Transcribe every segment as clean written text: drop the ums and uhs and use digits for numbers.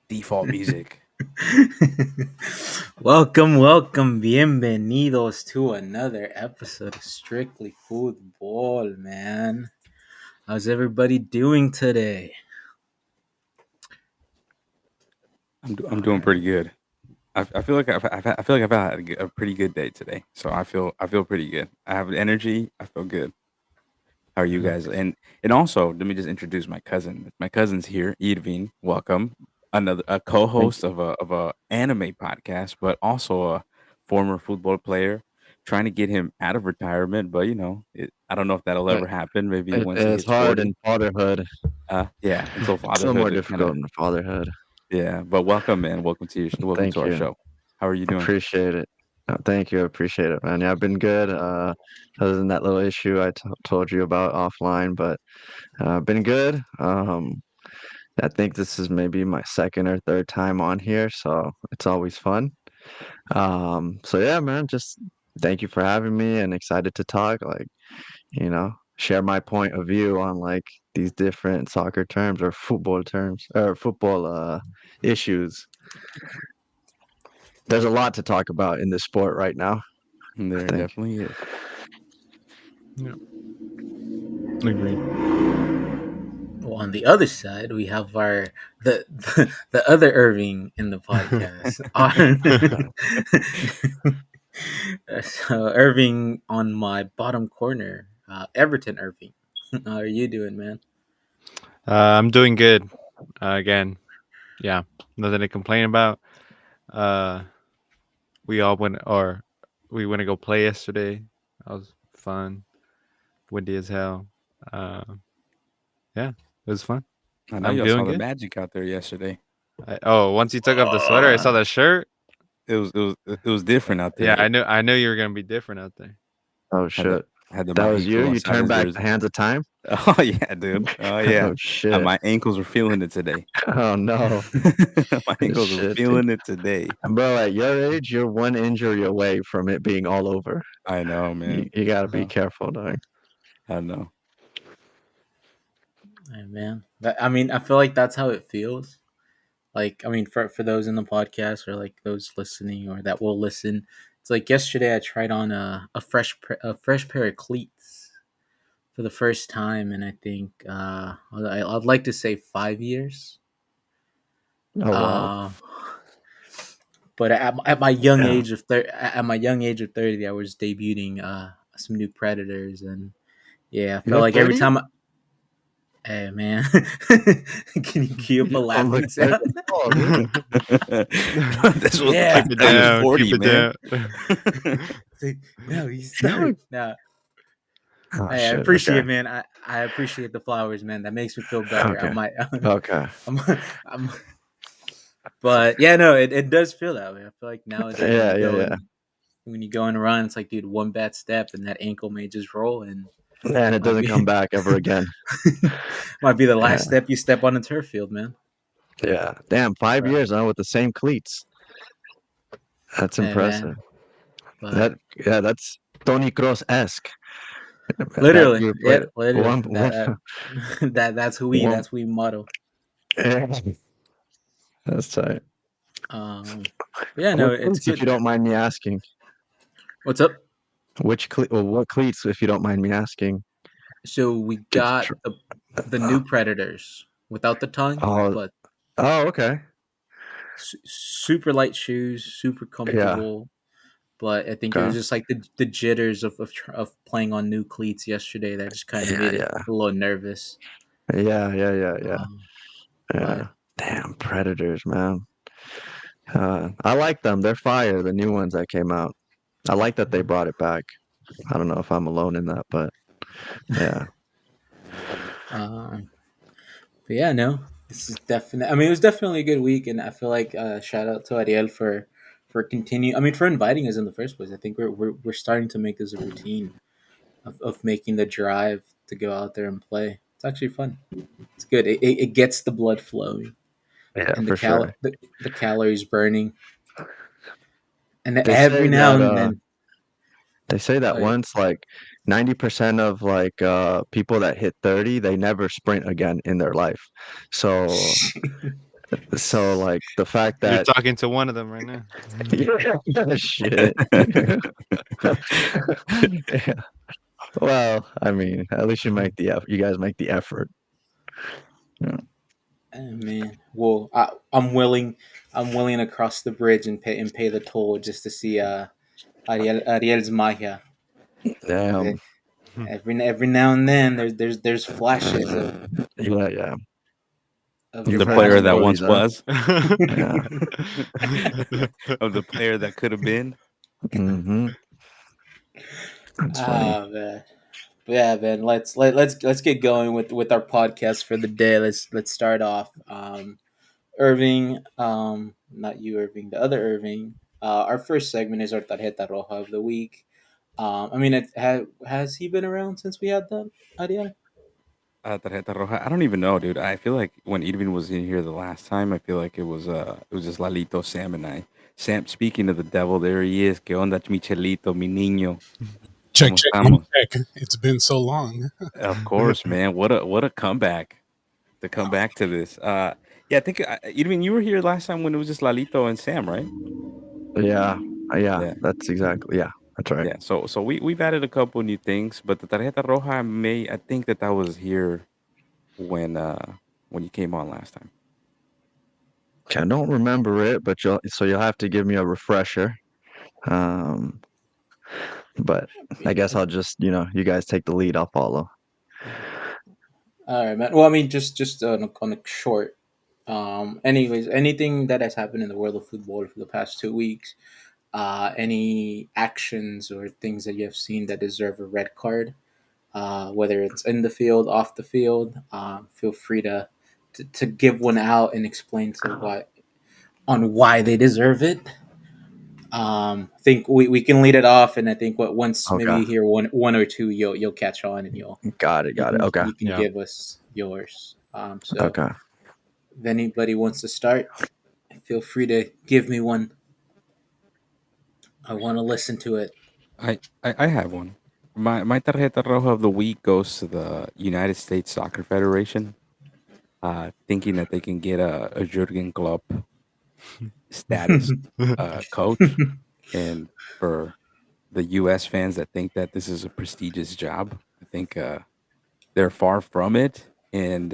default music. Welcome, bienvenidos to another episode of Strictly Football, man. How's everybody doing today? I'm doing pretty good. I feel like I've had a pretty good day today. So I feel pretty good. I have energy. I feel good. How are you guys? And also, let me just introduce my cousin. My cousin's here, Edvin. Welcome. Another a Thank co-host of a anime podcast, but also a former football player. Trying to get him out of retirement, but I don't know if that'll you. ever happen. Maybe It, once he it's hits hard 40. in fatherhood. Yeah, until It's a little more fatherhood, it kind of difficult in fatherhood. yeah. But welcome, man. Welcome to Thank our you. show. How are you doing? Appreciate it. Thank you. Appreciate it, man. Yeah, I've been good. Other than that little issue I told you about offline, but been good. I think this is maybe my second or third time on here, so it's always fun. So yeah, man, just thank you for having me and excited to talk. Share my point of view on like these different soccer terms or football terms or football issues. There's a lot to talk about in this sport right now, I There think. definitely is. Yeah, agreed. Well, on the other side, we have the other Irving in the podcast. So Irving on my bottom corner, Everton Irving. How are you doing, man? I'm doing good. Again, yeah, nothing to complain about. Uh, we all went, or we went to go play yesterday. That was fun, windy as hell. Uh, yeah, it was fun. I know I'm y'all saw doing the good. Magic out there yesterday. Once you took off the sweater, I saw Uh, that shirt. It was different out Yeah, there. I knew you were gonna be different out there. Oh Had the shit. had the That my was you? ankle You inside turned his back the jersey. hands of time? Oh yeah, dude. Oh yeah. Oh shit. My ankles were feeling it today. Oh no. My ankles were Shit, dude. feeling it today. Bro, at your age, you're one injury away from it being all over. I know, You, man. you gotta be Uh, careful, dog. I know. Hey, man. I mean, I feel like that's how it feels. Like, I mean, for those in the podcast or like those listening or that will listen, it's like yesterday I tried on a fresh pair of cleats for the first time, and I think I'd like to say 5 years. Oh wow. Uh, but at my young Yeah. age of at my young age of 30, I was debuting some new Predators, and yeah, I felt You're like every 30? time. Hey man, can you cue up a You don't look laughing 30 sound? at all, dude. This was Yeah, Keep it now you're down. 40, Keep it man. down. no, he's You look. 30. No, Oh hey, I shit. appreciate Okay. it, man. I appreciate the flowers, man. That makes me feel better. I Okay. might, Okay. I'm, I'm, but yeah, no, it does feel that way. I feel like nowadays Yeah, yeah, yeah. when you go and run, it's like, dude, one bad step and that ankle may just roll, and And it might doesn't come be back ever again. might be the Yeah. last step you step on the turf field, man. Yeah. Damn, 5 years But, now with the same cleats. That's hey, impressive. man, but That yeah, that's Tony Kroos-esque. That literally, you yeah, played literally one one. that's who we model. Yeah, that's tight. But yeah, no, What it's cleats, if good. you don't mind me asking? What's up? What cleats, if you don't mind me asking? So we Did you got the new Predators without the tongue, oh, but oh, okay. super light shoes, super Yeah, comfortable. But I think it was okay. just like the jitters of playing on new cleats yesterday that just kind of Yeah, made it yeah. a little nervous. Yeah. Um, Yeah. but Damn, Predators, man. I like them. They're fire, the new ones that came out. I like that they brought it back. I don't know if I'm alone in that, but yeah. um, but yeah, no, this is definitely. I mean, it was definitely a good week, and I feel like shout out to Ariel for continue. I mean, for inviting us in the first place. I think we're starting to make this a routine of making the drive to go out there and play. It's actually fun. It's good. It gets the blood flowing Yeah, and for sure. the calories burning, and They every say now that and then, they say that like, once like 90% of like people that hit 30, they never sprint again in their life. So So like the fact You're that talking to one of them right now. yeah, shit. Yeah. Well, I mean, at least you guys make the effort. Yeah. Man, well, I'm willing to cross the bridge and pay the toll just to see Ariel's magia. Damn. The- every now and then there's flashes Yeah, yeah. of You've The his heard the player that magic. stories, once huh? was, Yeah. of the player that could have been. Mm-hmm. That's funny. Ah man, yeah man. Let's get going with our podcast for the day. Let's start off. Irving, not you, Irving, the other Irving. Our first segment is our tarjeta roja of the week. I mean, has he been around since we had that, Ariel? Tarjeta Roja. I don't even know, dude. I feel like when Edwin was in here the last time, I feel like it was just Lalito, Sam, and I. Sam, speaking of the devil, there he is. ¿Qué onda, Michelito, mi niño? Check, ¿Cómo check, one estamos? check. It's been so long. Of course, man. What a comeback to come back to this. Yeah, I think Edwin, you were here last time when it was just Lalito and Sam, right? Yeah. Yeah, Yeah, that's exactly. Yeah, that's right. yeah. So we've added a couple new things, but the Tarjeta Roja I think that was here when you came on last time. I don't remember it, but you'll have to give me a refresher. Um, but I guess I'll just, you guys take the lead. I'll follow. All right, man. Well, I mean, just on a short. Anyways, anything that has happened in the world of football for the past 2 weeks, any actions or things that you have seen that deserve a red card, whether it's in the field, off the field, feel free to give one out and explain to why they deserve it. I think we can lead it off, and I think once maybe Okay. you hear one or two, you'll catch on, and Got it. Got it. Okay. you can Yeah. give us yours. So Okay. if anybody wants to start, feel free to give me one. I want to listen to it. I have one. My tarjeta roja of the week goes to the United States Soccer Federation, thinking that they can get a Jurgen Klopp status coach, and for the U.S. fans that think that this is a prestigious job, I think they're far from it, and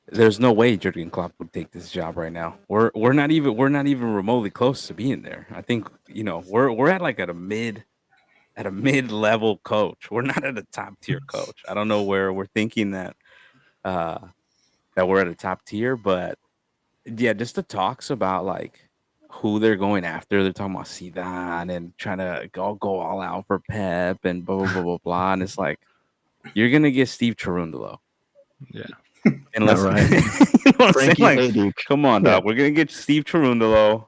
there's no way Jurgen Klopp would take this job right now. We're not even remotely close to being there. I think we're at like at a mid level coach. We're not at a top tier coach. I don't know where we're thinking uh that we're at a top tier, but yeah, just the talks about like who they're going after. They're talking about Zidane and trying to go all out for Pep and blah blah blah blah blah. And it's like you're gonna get Steve Cherundolo. Yeah. All Unless right. you know what I'm saying? Frankie Like, Hejduk. come on, Yeah. dog. We're gonna get Steve Cherundolo,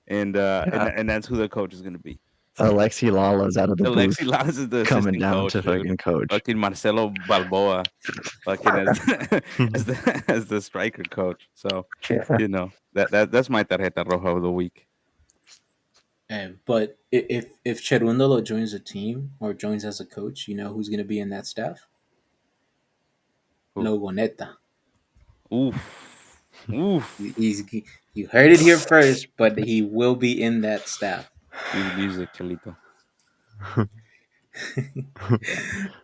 and Yeah. that's who the coach is gonna be. Alexi Lala's out of the booth Alexi Lalas is the coming assistant down coach, to dude. fucking coach. Fucking Marcelo Balboa, fucking as as the striker coach. So Yeah. that's my tarjeta roja of the week. But if Cherundolo joins the team or joins as a coach, you know who's going to be in that staff? Ooh. Logoneta. Oof, oof. He's you heard it here first, but he will be in that staff. Cue the music, Chalito.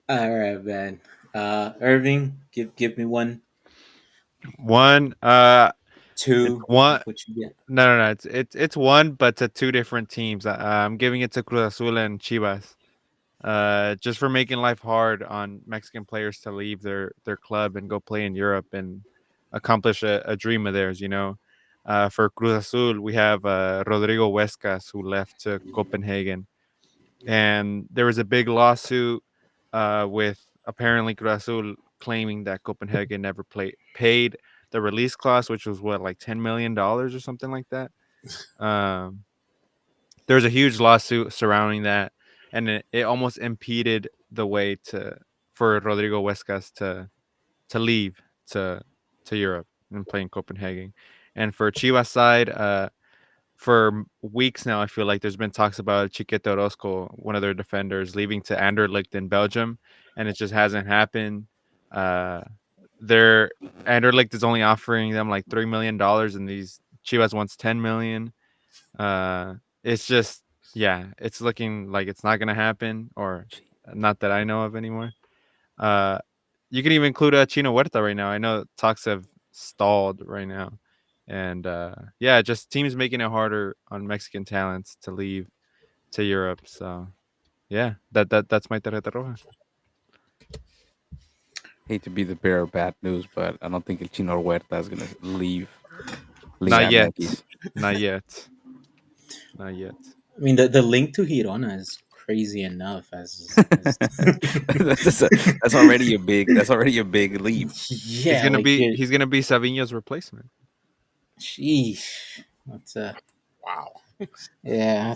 All right, man. Irving, give me one, One. It's two. one. What you get? No. It's one, but to two different teams. I'm giving it to Cruz Azul and Chivas. Just for making life hard on Mexican players to leave their club and go play in Europe and accomplish a dream of theirs. For Cruz Azul, we have Rodrigo Huescas who left to Copenhagen, and there was a big lawsuit with apparently Cruz Azul claiming that Copenhagen never paid the release clause, which was what, like $10 million or something like that. Um, there's a huge lawsuit surrounding that, and it almost impeded the way for Rodrigo Huescas to leave to Europe and play in Copenhagen. And for Chivas side, for weeks now, I feel like there's been talks about Chiquete Orozco, one of their defenders, leaving to Anderlecht in Belgium, and it just hasn't happened. Uh, they're Anderlecht is only offering them like $3 million, and these Chivas wants 10 million. It's just, yeah, it's looking like it's not gonna happen, or not that I know of anymore. Uh, you can even include Chino Huerta right now. I know talks have stalled right now, and yeah, just teams making it harder on Mexican talents to leave to Europe. So yeah, that's my tarjeta roja. Hate to be the bearer of bad news, but I don't think El Chino Huerta is gonna leave Not at yet, Yankees. not yet, not yet. I mean, the link to Girona is crazy enough as That's already a big. That's already a big leap. yeah, like you're, He's gonna be Savinho's replacement. sheesh, that's a Wow. yeah,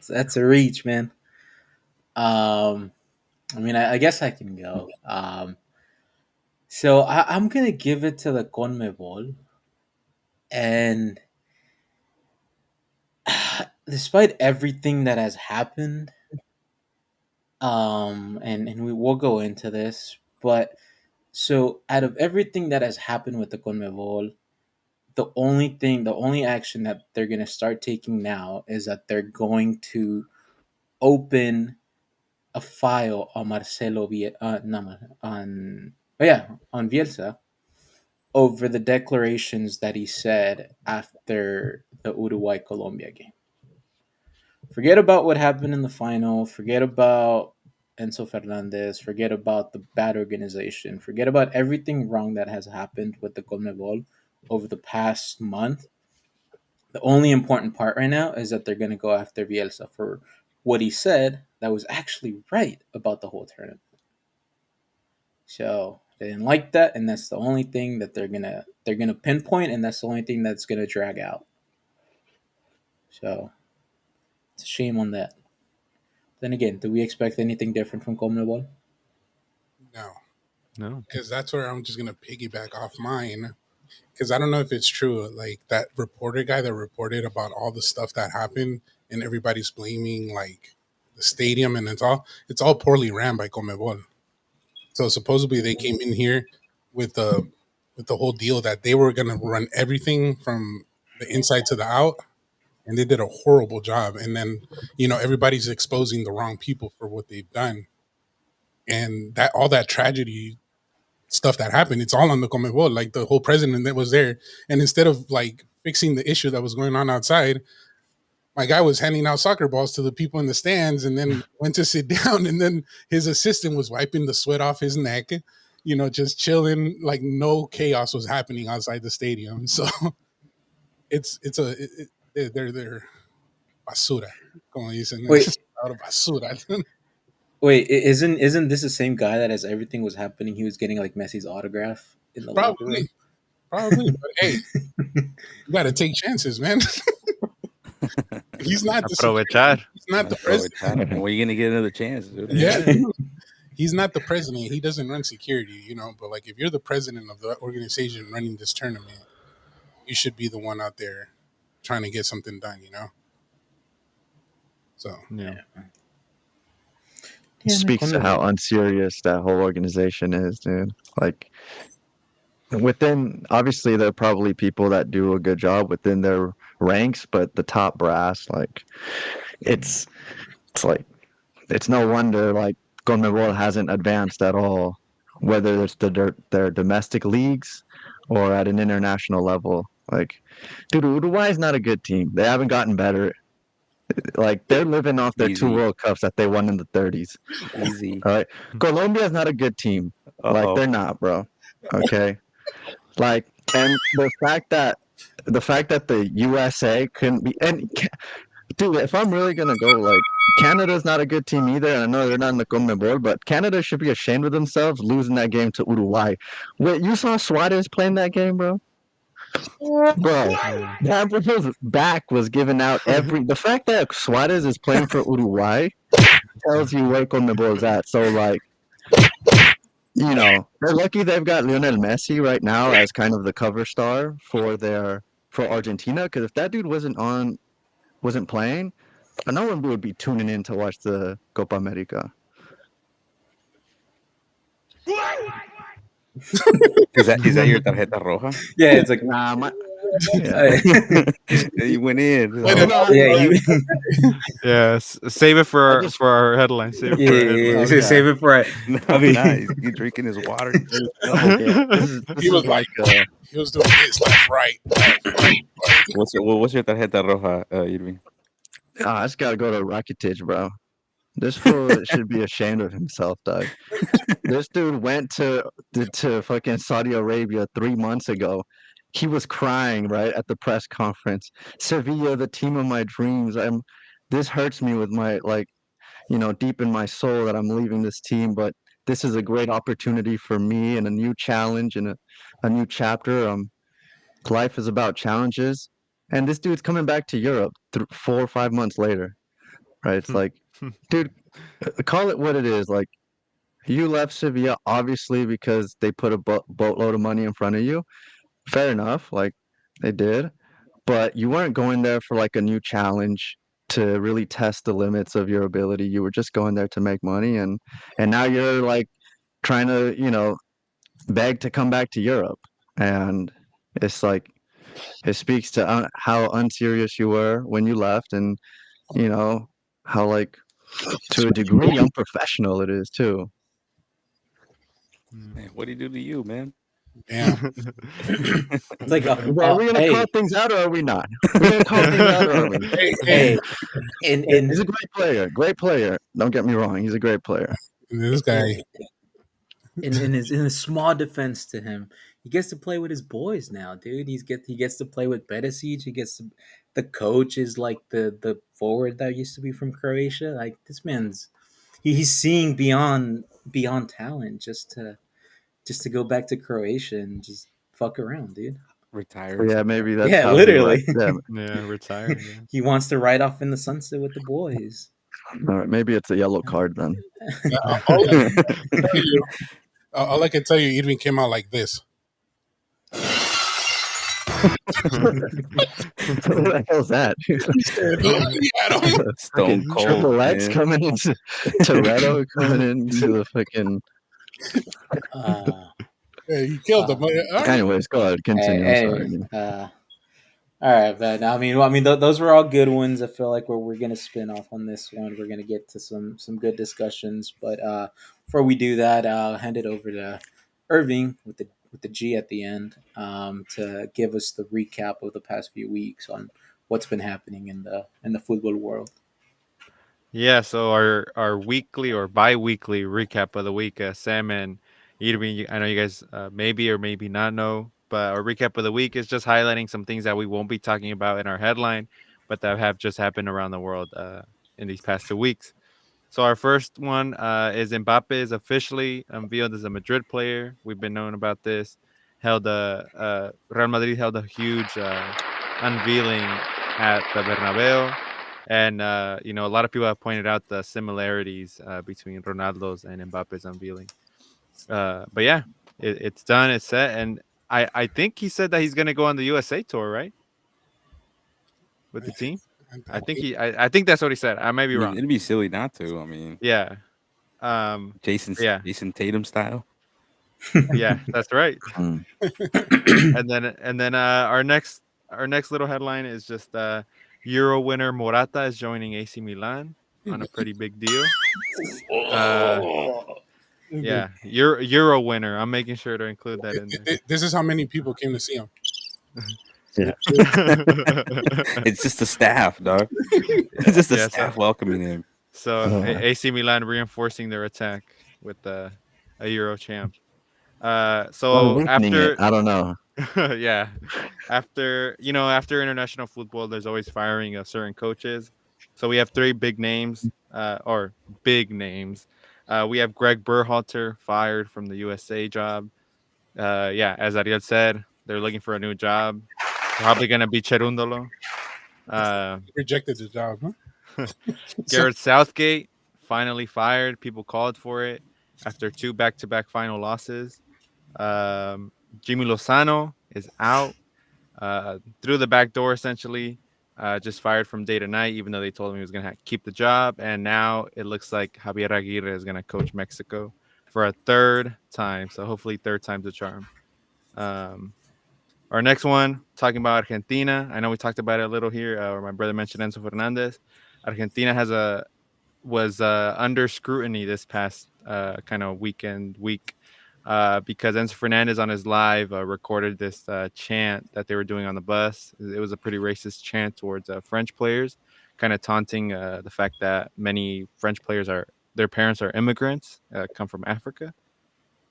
that's a reach, man. Um, I mean, I guess I can go. So I'm gonna give it to the CONMEBOL, and despite everything that has happened, and we will go into this, but so out of everything that has happened with the CONMEBOL, the only action that they're gonna start taking now is that they're going to open a file on on Bielsa over the declarations that he said after the Uruguay Colombia game. Forget about what happened in the final. Forget about Enzo Fernandez. Forget about the bad organization. Forget about everything wrong that has happened with the Conmebol over the past month. The only important part right now is that they're going to go after Bielsa for what he said that was actually right about the whole tournament. So they didn't like that, and that's the only thing that they're gonna pinpoint, and that's the only thing that's gonna drag out. So it's a shame on that. Then again, do we expect anything different from Conmebol? No, No, because that's where I'm just gonna piggyback off mine. Because I don't know if it's true. Like that reporter guy that reported about all the stuff that happened, and everybody's blaming like the stadium, and it's all poorly ran by Comebol. So supposedly they came in here with the whole deal that they were gonna run everything from the inside to the out, and they did a horrible job. And then everybody's exposing the wrong people for what they've done, and that all that tragedy stuff that happened, it's all on the Comebol. Like the whole president that was there, and instead of like fixing the issue that was going on outside, my guy was handing out soccer balls to the people in the stands, and then went to sit down, and then his assistant was wiping the sweat off his neck, just chilling, like no chaos was happening outside the stadium. So they're basura, como dicen, Wait, out of basura. isn't this the same guy that as everything was happening, he was getting like Messi's autograph in the locker room? Probably, but hey, you got to take chances, man. He's not the security. aprovechar. He's not the president. When are you gonna get another chance, dude? Yeah, Yeah. he's not the president. He doesn't run security, But like, if you're the president of the organization running this tournament, you should be the one out there trying to get something done. So Yeah. Yeah, man, Speaks to how Conmebol. unserious that whole organization is, dude. Like within, obviously there are probably people that do a good job within their ranks, but the top brass, like it's like it's no wonder like Conmebol hasn't advanced at all, whether it's their domestic leagues or at an international level. Like, dude, Uruguay is not a good team. They haven't gotten better. Like they're living off their two Easy, World Cups that they won in the 30s. easy. All right, Colombia is not a good team. Uh Like oh. they're not, bro. Okay, like, and the fact that the USA couldn't be, and dude, if I'm really gonna go, like, Canada's not a good team either, and I know they're not in the CONMEBOL, but Canada should be ashamed of themselves losing that game to Uruguay. Wait, you saw Suarez playing that game, bro? Bro, Yeah. that bro's back was given out every. The fact that Suarez is playing for Uruguay tells you where CONMEBOL is at. So, like, they're lucky they've got Lionel Messi right now as kind of the cover star for Argentina. Because if that dude wasn't playing, no one would be tuning in to watch the Copa America. Is that your tarjeta roja? Yeah, it's like Nah, yeah. You went in. Wait, Oh no, no, yeah, no, you Yeah, save it I just for our headline. Save it yeah, for our yeah, headline. yeah. oh So yeah. save it for. I No, mean, nice. You drinking his water. Let's go. Yeah, he this was is like, like he was doing this left, right, left, right. What's your tarjeta roja, Irving? I just gotta go to Rakitic, bro. This fool should be ashamed of himself, dog. This dude went to fucking Saudi Arabia 3 months ago. He was crying right at the press conference. Sevilla, the team of my dreams. This hurts me with my like, deep in my soul that I'm leaving this team, but this is a great opportunity for me and a new challenge and a new chapter. Life is about challenges. And this dude's coming back to Europe 4 or 5 months later, right? It's like, dude, call it what it is. Like, you left Sevilla obviously because they put a boatload of money in front of you. Fair enough, like they did, but you weren't going there for like a new challenge to really test the limits of your ability. You were just going there to make money, and now you're like trying to, beg to come back to Europe, and it's like it speaks to how unserious you were when you left, and you know how like to a degree unprofessional it is too. Man, what did he do to you, man? Damn. it's like, Bro, are we gonna call hey, things out or are we not? We're gonna call things out or are we? Hey, hey, hey, and He's a great player. Great player. Don't get me wrong. He's a great player. this guy. in his small defense to him, he gets to play with his boys now, dude. He gets to play with Bedesic. The coach is like the forward that used to be from Croatia. Like this man's he's seeing beyond talent just to go back to Croatia and just fuck around, dude. Retired Yeah, somewhere. maybe that's Yeah, how he like. literally. Yeah, Yeah, retire. Yeah. He wants to ride off in the sunset with the boys. all right, maybe it's a yellow card then. All I can tell you, all I can tell you, Edwin came out like this. What the hell's that? He said, "Look at him." Stone Fucking cold, Triple X man. coming into Toretto coming into the fucking. Uh, Yeah, he killed him. All right. Anyways, go ahead. Continue. I'm sorry. anyway, all right, but those were all good ones. I feel like we're gonna spin off on this one. We're gonna get to some good discussions, but before we do that, I'll hand it over to Irving with the G at the end to give us the recap of the past few weeks on what's been happening in the football world. Yeah, so our weekly or bi-weekly recap of the week, Sam and Irving, I know you guys maybe or maybe not know, but our recap of the week is just highlighting some things that we won't be talking about in our headline, but that have just happened around the world in these past 2 weeks. So our first one is Mbappe is officially unveiled as a Madrid player. We've been knowing about this. Real Madrid held a huge unveiling at the Bernabeu. And a lot of people have pointed out the similarities between Ronaldo's and Mbappe's unveiling. But yeah, it's done. It's set, and I think he said that he's gonna go on the USA tour, right? With the team. I think that's what he said. I may be I mean, wrong. it'd be silly not to. I mean, Yeah. Um. Yeah. Jason Tatum style. Yeah. That's right. Mm. And then our next little headline is just Euro winner Morata is joining AC Milan on a pretty big deal. Uh, yeah, Euro winner. I'm making sure to include that in there. This is how many people came to see him. Yeah. It's just the staff, dog. It's just the Yeah, staff welcoming him. so Uh, AC Milan reinforcing their attack with a Euro champ. or So weakening it. after I don't know. yeah, after international football, there's always firing of certain coaches. So we have three big names, or big names. We have Greg Berhalter fired from the USA job. Yeah, as Ariel said, they're looking for a new job. Probably gonna be Cherundolo. Uh, He rejected the job. Huh? Garrett Southgate finally fired. People called for it after two back-to-back final losses. Jimmy Lozano is out through the back door, essentially. Just fired from day to night, even though they told him he was going to keep the job. And now it looks like Javier Aguirre is going to coach Mexico for a third time. So hopefully, third time's a charm. Um, our next one, talking about Argentina. I know we talked about it a little here, or my brother mentioned Enzo Fernandez. Argentina was under scrutiny this past kind of week because Enzo Fernandez on his live recorded this chant that they were doing on the bus. It was a pretty racist chant towards French players, kind of taunting the fact that many French players are their parents are immigrants, come from Africa.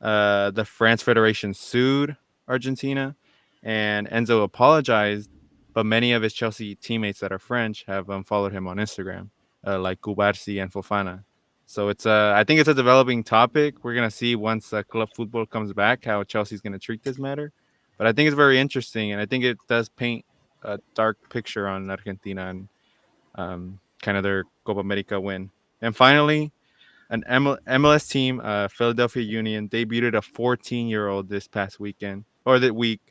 The France Federation sued Argentina, and Enzo apologized, but many of his Chelsea teammates that are French have unfollowed him on Instagram, like Kubarsi and Fofana. So I think it's a developing topic. We're gonna see once club football comes back how Chelsea's gonna treat this matter. But I think it's very interesting, and I think it does paint a dark picture on Argentina and kind of their Copa America win. And finally, an MLS team, Philadelphia Union, debuted a 14-year-old this past weekend or that week.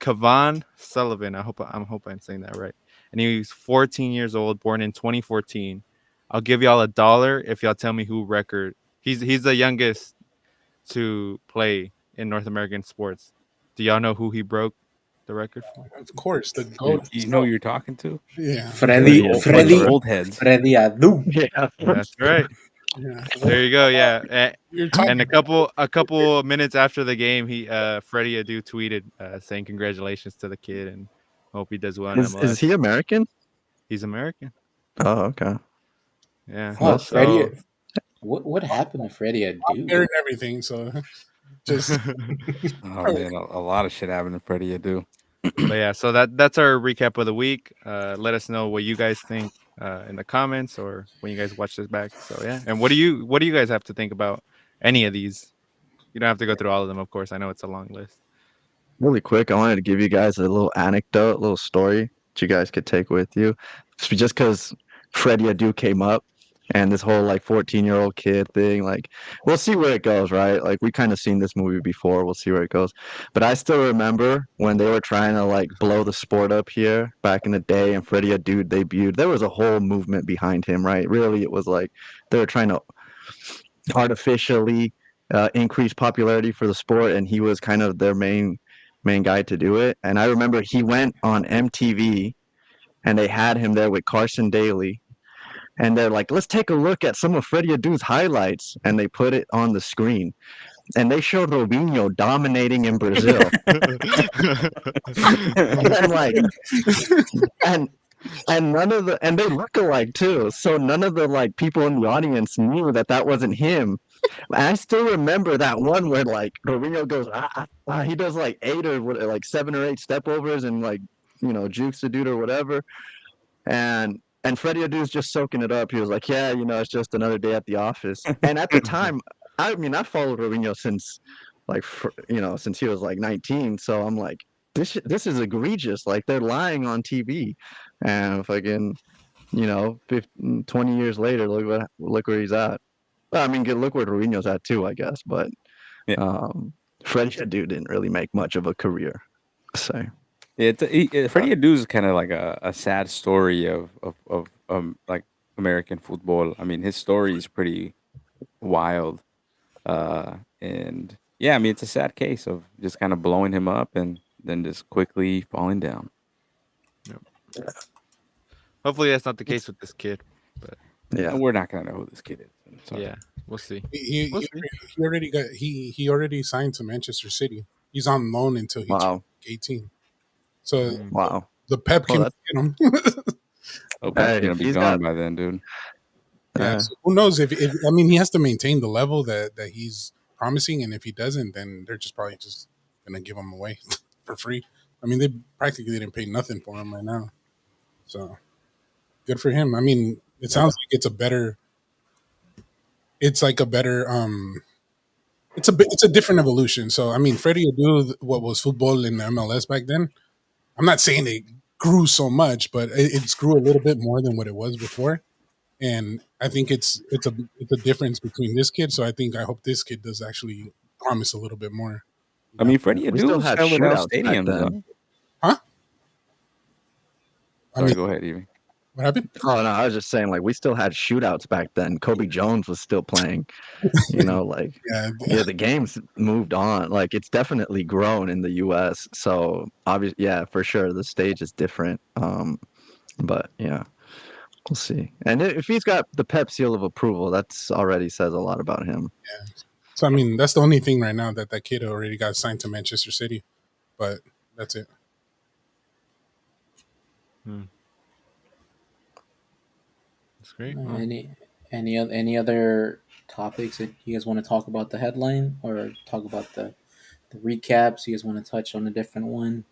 Kavan Sullivan. I hope I'm saying that right. And he's 14 years old, born in 2014. I'll give y'all $1 if y'all tell me who record. He's the youngest to play in North American sports. Do y'all know who he broke the record for? Of course, the You, goat. you know who you're talking to? Yeah, Freddie, Bunch Freddie, of old heads. Freddie Adu. Yeah. That's right. yeah. There you go. Yeah. You're talking. And a couple minutes after the game, Freddie Adu tweeted saying congratulations to the kid and hope he does well in MLS. Is he American? He's American. Oh, okay. Yeah. Oh, So, Freddie. What happened to Freddie I'm Adu? hearing everything, so just Oh man, a lot of shit happened to Freddie Adu. but yeah, so that's our recap of the week. Let us know what you guys think in the comments or when you guys watch this back. So yeah, and what do you guys have to think about any of these? You don't have to go through all of them, of course. I know it's a long list. Really quick, I wanted to give you guys a little anecdote, a little story that you guys could take with you. Just because Freddie Adu came up and this whole like 14-year-old kid thing, like we'll see where it goes, right? Like we kind of seen this movie before. We'll see where it goes. But I still remember when they were trying to like blow the sport up here back in the day and Freddie Adu debuted. There was a whole movement behind him, right? Really, it was like they were trying to artificially increase popularity for the sport, and he was kind of their main guy to do it. And I remember he went on MTV and they had him there with Carson Daly. And they're like, let's take a look at some of Freddie Adu's highlights. And they put it on the screen. And they showed Robinho dominating in Brazil. And like, and none of the, and they look alike too. So none of the like people in the audience knew that wasn't him. I still remember that one where like Robinho goes, he does like 7 or 8 step overs and like, jukes the dude or whatever. And Freddie Adu's just soaking it up. He was like, yeah, it's just another day at the office. And at the time, I followed Robinho since since he was like 19. So I'm like, this is egregious. Like they're lying on TV. And fucking, 15, 20 years later, look where he's at. Well, look where Robinho's at too, I guess. But Yeah. Freddie Adu didn't really make much of a career. So Freddie Adu is kind of like a sad story of like American football. I mean, his story is pretty wild, and yeah, I mean, it's a sad case of just kind of blowing him up and then just quickly falling down. Hopefully that's not the case with this kid. But yeah, And we're not gonna know who this kid is. So. yeah, we'll see. he We'll see. already got he already signed to Manchester City. He's on loan until he's wow, 18. So wow. the Pep can Well, get him. Hope that's Hey, gonna be he's gone got- by then, dude. Yeah, so who knows if he has to maintain the level that he's promising, and if he doesn't, then they're probably just gonna give him away for free. I mean, they practically didn't pay nothing for him right now, so good for him. I mean, it sounds like it's a better. It's like a better. It's a different evolution. So I mean, Freddie Adu, what was football in the MLS back then? I'm not saying it grew so much, but it grew a little bit more than what it was before. And I think it's a difference between this kid. So I hope this kid does actually promise a little bit more. I mean, Freddie We still Adu had selling out shootouts back stadiums. then. Huh? I Sorry, mean, go ahead, Evie. What happened? Oh no, I was just saying, like, we still had shootouts back then. Kobe Jones was still playing. Like, Yeah, yeah, the game's moved on. Like, it's definitely grown in the U.S. So obviously, yeah, for sure, the stage is different. But yeah, we'll see. And if he's got the Pep seal of approval, that's already says a lot about him. so I mean, that's the only thing right now that kid already got signed to Manchester City, but that's it. That's great. Any other topics that you guys want to talk about the headline or talk about the recaps? You guys want to touch on a different one?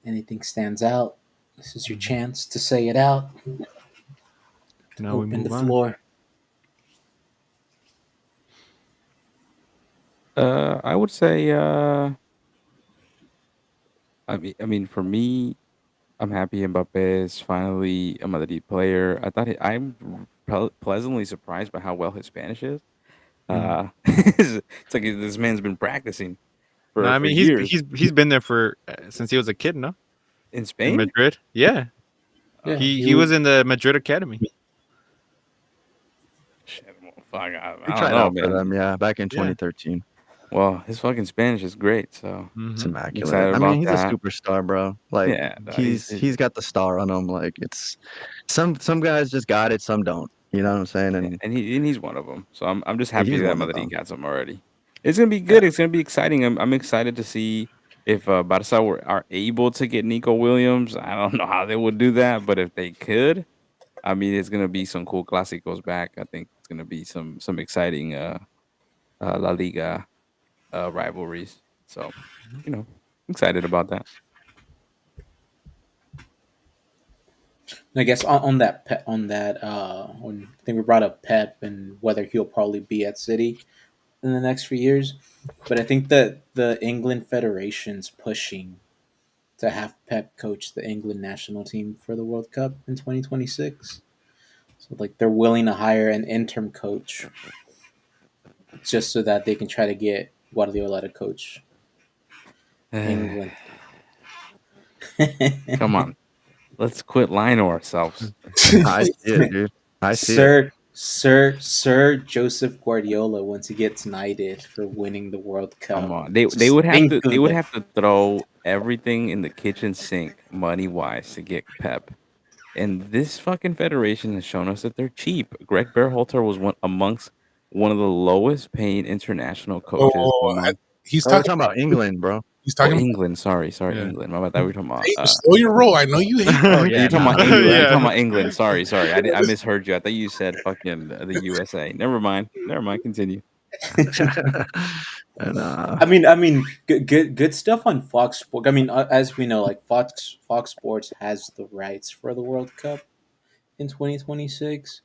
Anything stands out? This is your chance to say it out. Now we Open the move on. floor. I would say, I mean, for me, I'm happy Mbappe is finally a Madrid player. I'm pleasantly surprised by how well his Spanish is. It's like this man's been practicing No, I for mean years he's been there for since he was a kid, no? in In Spain. Madrid. Yeah. Yeah, He was in the Madrid Academy. Shit, well, fuck, I He don't tried know, out for man. them, yeah, back in Yeah. 2013. Well, his fucking Spanish is great, so It's Mhm. I'm immaculate. excited I mean, about he's a that. superstar, bro. Like, Yeah, no, he's got the star on him. Like, it's some guys just got it, some don't. You know what I'm saying? yeah, and he's one of them. So I'm just happy He's that one of Madrid them. got some already. It's gonna be Yeah. good. It's gonna be exciting. I'm excited to see if Barca are able to get Nico Williams. I don't know how they would do that, but if they could, I mean, it's gonna be some cool clásicos back. I think it's gonna be some exciting La Liga rivalries. So, excited about that. I guess on that when I think we brought up Pep and whether he'll probably be at City in the next few years, but I think that the England Federation's pushing to have Pep coach the England national team for the World Cup in 2026. So like they're willing to hire an interim coach just so that they can try to get Guardiola to coach England. Come on, let's quit lying to ourselves. I see it, dude. I see it. Sir Joseph Guardiola once he gets knighted for winning the World Come Cup. on, they Just would have think to of that. throw everything in the kitchen sink money wise to get Pep. And this fucking federation has shown us that they're cheap. Greg Berhalter was one of the lowest paying international coaches Oh, among he's Oh, we're talking. talking about England, bro. He's talking about. England. Sorry, Yeah. England. My bad. That we're talking about. Hey, slow your roll. I know you hate. Oh You're yeah, talking about nah. England. You're Yeah. talking about England. Sorry. I misheard you. I thought you said fucking the USA. Never mind. Continue. And I mean, good stuff on Fox Sports. I mean, as we know, like Fox Sports has the rights for the World Cup in 2026,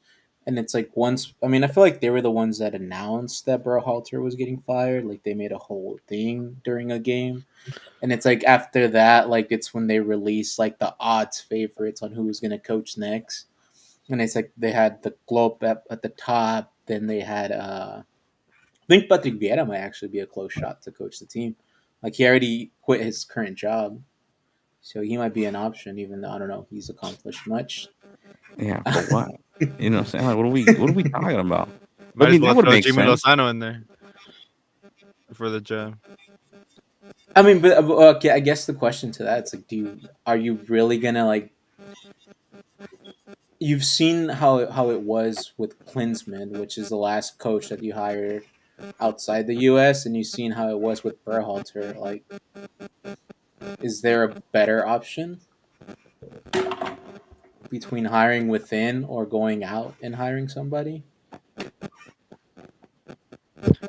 and it's like once. I mean, I feel like they were the ones that announced that Berhalter was getting fired. Like they made a whole thing during a game, and it's like after that, like it's when they release like the odds favorites on who was going to coach next, and it's like they had the Globe at the top, then they had I think Patrick Vieira might actually be a close shot to coach the team. Like he already quit his current job, so he might be an option. Even though I don't know he's accomplished much. Yeah, for what? You know what I'm saying? Like, what are we talking about? I Might as mean, that well would throw make Jimmy sense. Lozano in there for the job. I mean, but okay. I guess the question to that is like, are you really gonna like? You've seen how it was with Klinsmann, which is the last coach that you hired outside the U.S., and you've seen how it was with Berhalter. Like, is there a better option between hiring within or going out and hiring somebody?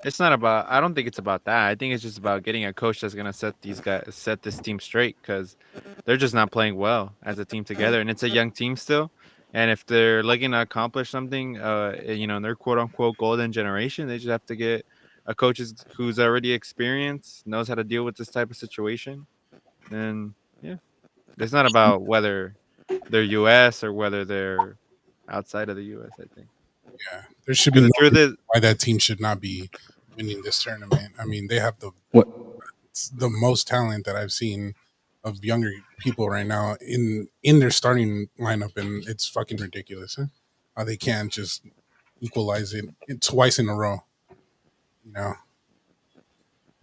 It's not about. I don't think it's about that. I think it's just about getting a coach that's gonna set this team straight because they're just not playing well as a team together, and it's a young team still. And if they're looking to accomplish something, in their quote unquote golden generation, they just have to get a coach who's already experienced, knows how to deal with this type of situation. And yeah, it's not about whether they're U.S. or whether they're outside of the U.S. I think Yeah, there should be because no the truth reason is, why that team should not be winning this tournament. I mean, they have What? the most talent that I've seen of younger people right now in their starting lineup, and it's fucking ridiculous. Huh? How they can't just equalize it twice in a row. You know,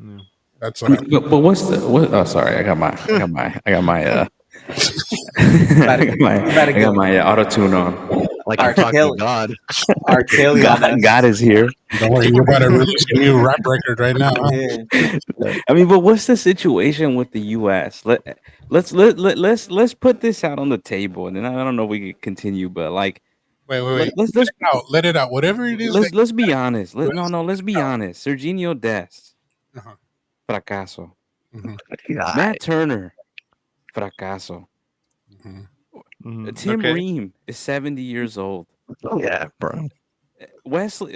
Yeah. that's I what I. mean, but what's the what? Oh, sorry, About to, about to I got go my auto tune on. Like I'm R. talking to Kelly, God. R. Kelly on us. God is here. Don't worry, you're about to release a new rap record right now. Huh? Yeah. I mean, but what's the situation with the U.S.? Let's put this out on the table, and then I don't know if we can continue, but like Wait. Let it out. Whatever it is that. let's be honest. US, Let's be honest. Serginho Dest, uh-huh. fracaso. Hmm. Matt Turner, fracaso. Hmm. Tim Okay. Ream is 70 years old. Yeah, bro. Wesley,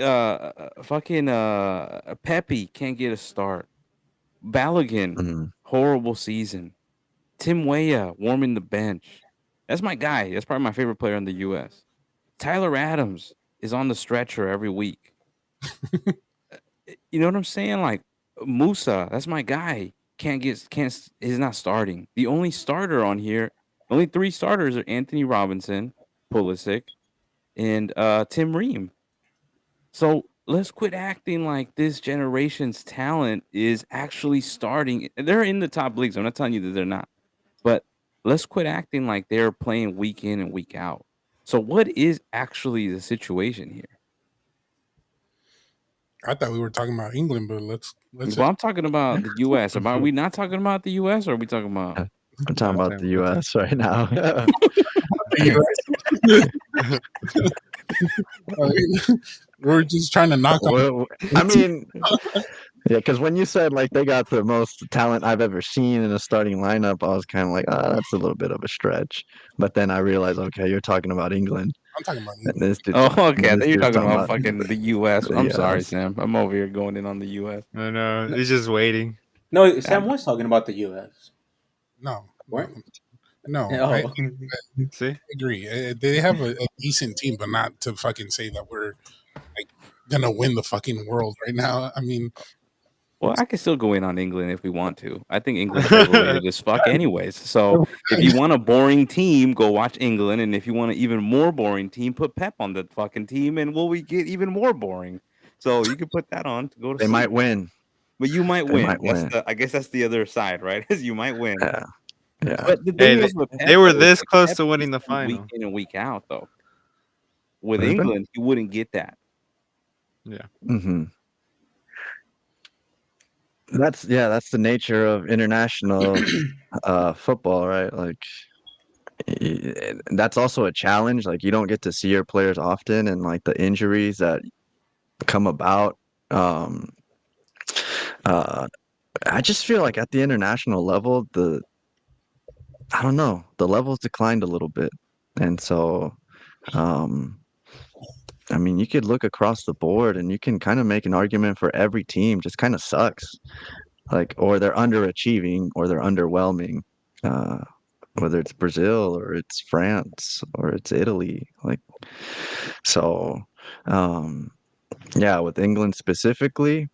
fucking Pepe can't get a start. Balogun, Mhm. horrible season. Tim Weah warming the bench. That's my guy. That's probably my favorite player in the U.S. Tyler Adams is on the stretcher every week. You know what I'm saying? Like Musa, that's my guy. Is not starting. The only starter on here, only three starters are Anthony Robinson, Pulisic, and Tim Ream. So let's quit acting like this generation's talent is actually starting. They're in the top leagues. I'm not telling you that they're not, but let's quit acting like they're playing week in and week out. So what is actually the situation here? I thought we were talking about England, but let's. Well, I'm talking about the U.S. Are we not talking about the U.S. or are we talking about? I'm talking about the U.S. right now. We're just trying to knock on. Well, I mean, yeah, because when you said like they got the most talent I've ever seen in a starting lineup, I was kind of like, oh, that's a little bit of a stretch. But then I realized, okay, you're talking about England. I'm talking about And England. this dude's, Oh, okay. I this thought you're dude's talking talking about about fucking the U.S. the I'm sorry, US. Sam. I'm over here going in on the U.S. I know. He's just waiting. No, Sam was talking about the U.S. No. What? No. I Oh, See? agree. They have a decent team, but not to fucking say that we're like gonna win the fucking world right now. I mean, Well, I can still go in on England if we want to. I think England's overrated as fuck, anyways. So if you want a boring team, go watch England, and if you want an even more boring team, put Pep on the fucking team, and we get even more boring. So you can put that on to go to They sleep. might win. But you might They win. might win. I guess that's the other side, right? Is you might win. Yeah. Yeah. But the Hey, thing is with Pep, they were though, is this like close Pep to gets winning the them week final. in and week out, though. With What is that? England, you wouldn't get that. Yeah. Mm-hmm. That's the nature of international football, right? Like that's also a challenge. Like you don't get to see your players often, and like the injuries that come about. Um, uh, I just feel like at the international level, I don't know, the levels declined a little bit, and so um, I mean, you could look across the board, and you can kind of make an argument for every team just kind of sucks. Like, or they're underachieving, or they're underwhelming. Uh, whether it's Brazil or it's France or it's Italy, like so. Um, yeah, with England specifically,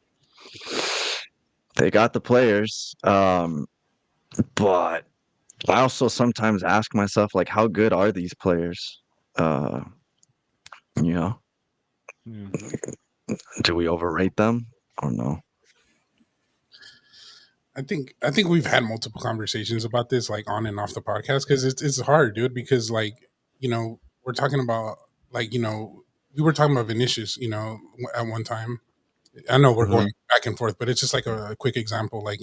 they got the players, but I also sometimes ask myself, like, how good are these players? Uh, you know, Yeah. do we overrate them or no? I think we've had multiple conversations about this, like on and off the podcast, because it's hard, dude. Because like we're talking about like we were talking about Vinicius, at one time. I know we're going Mhm. back and forth, but it's just like a quick example. Like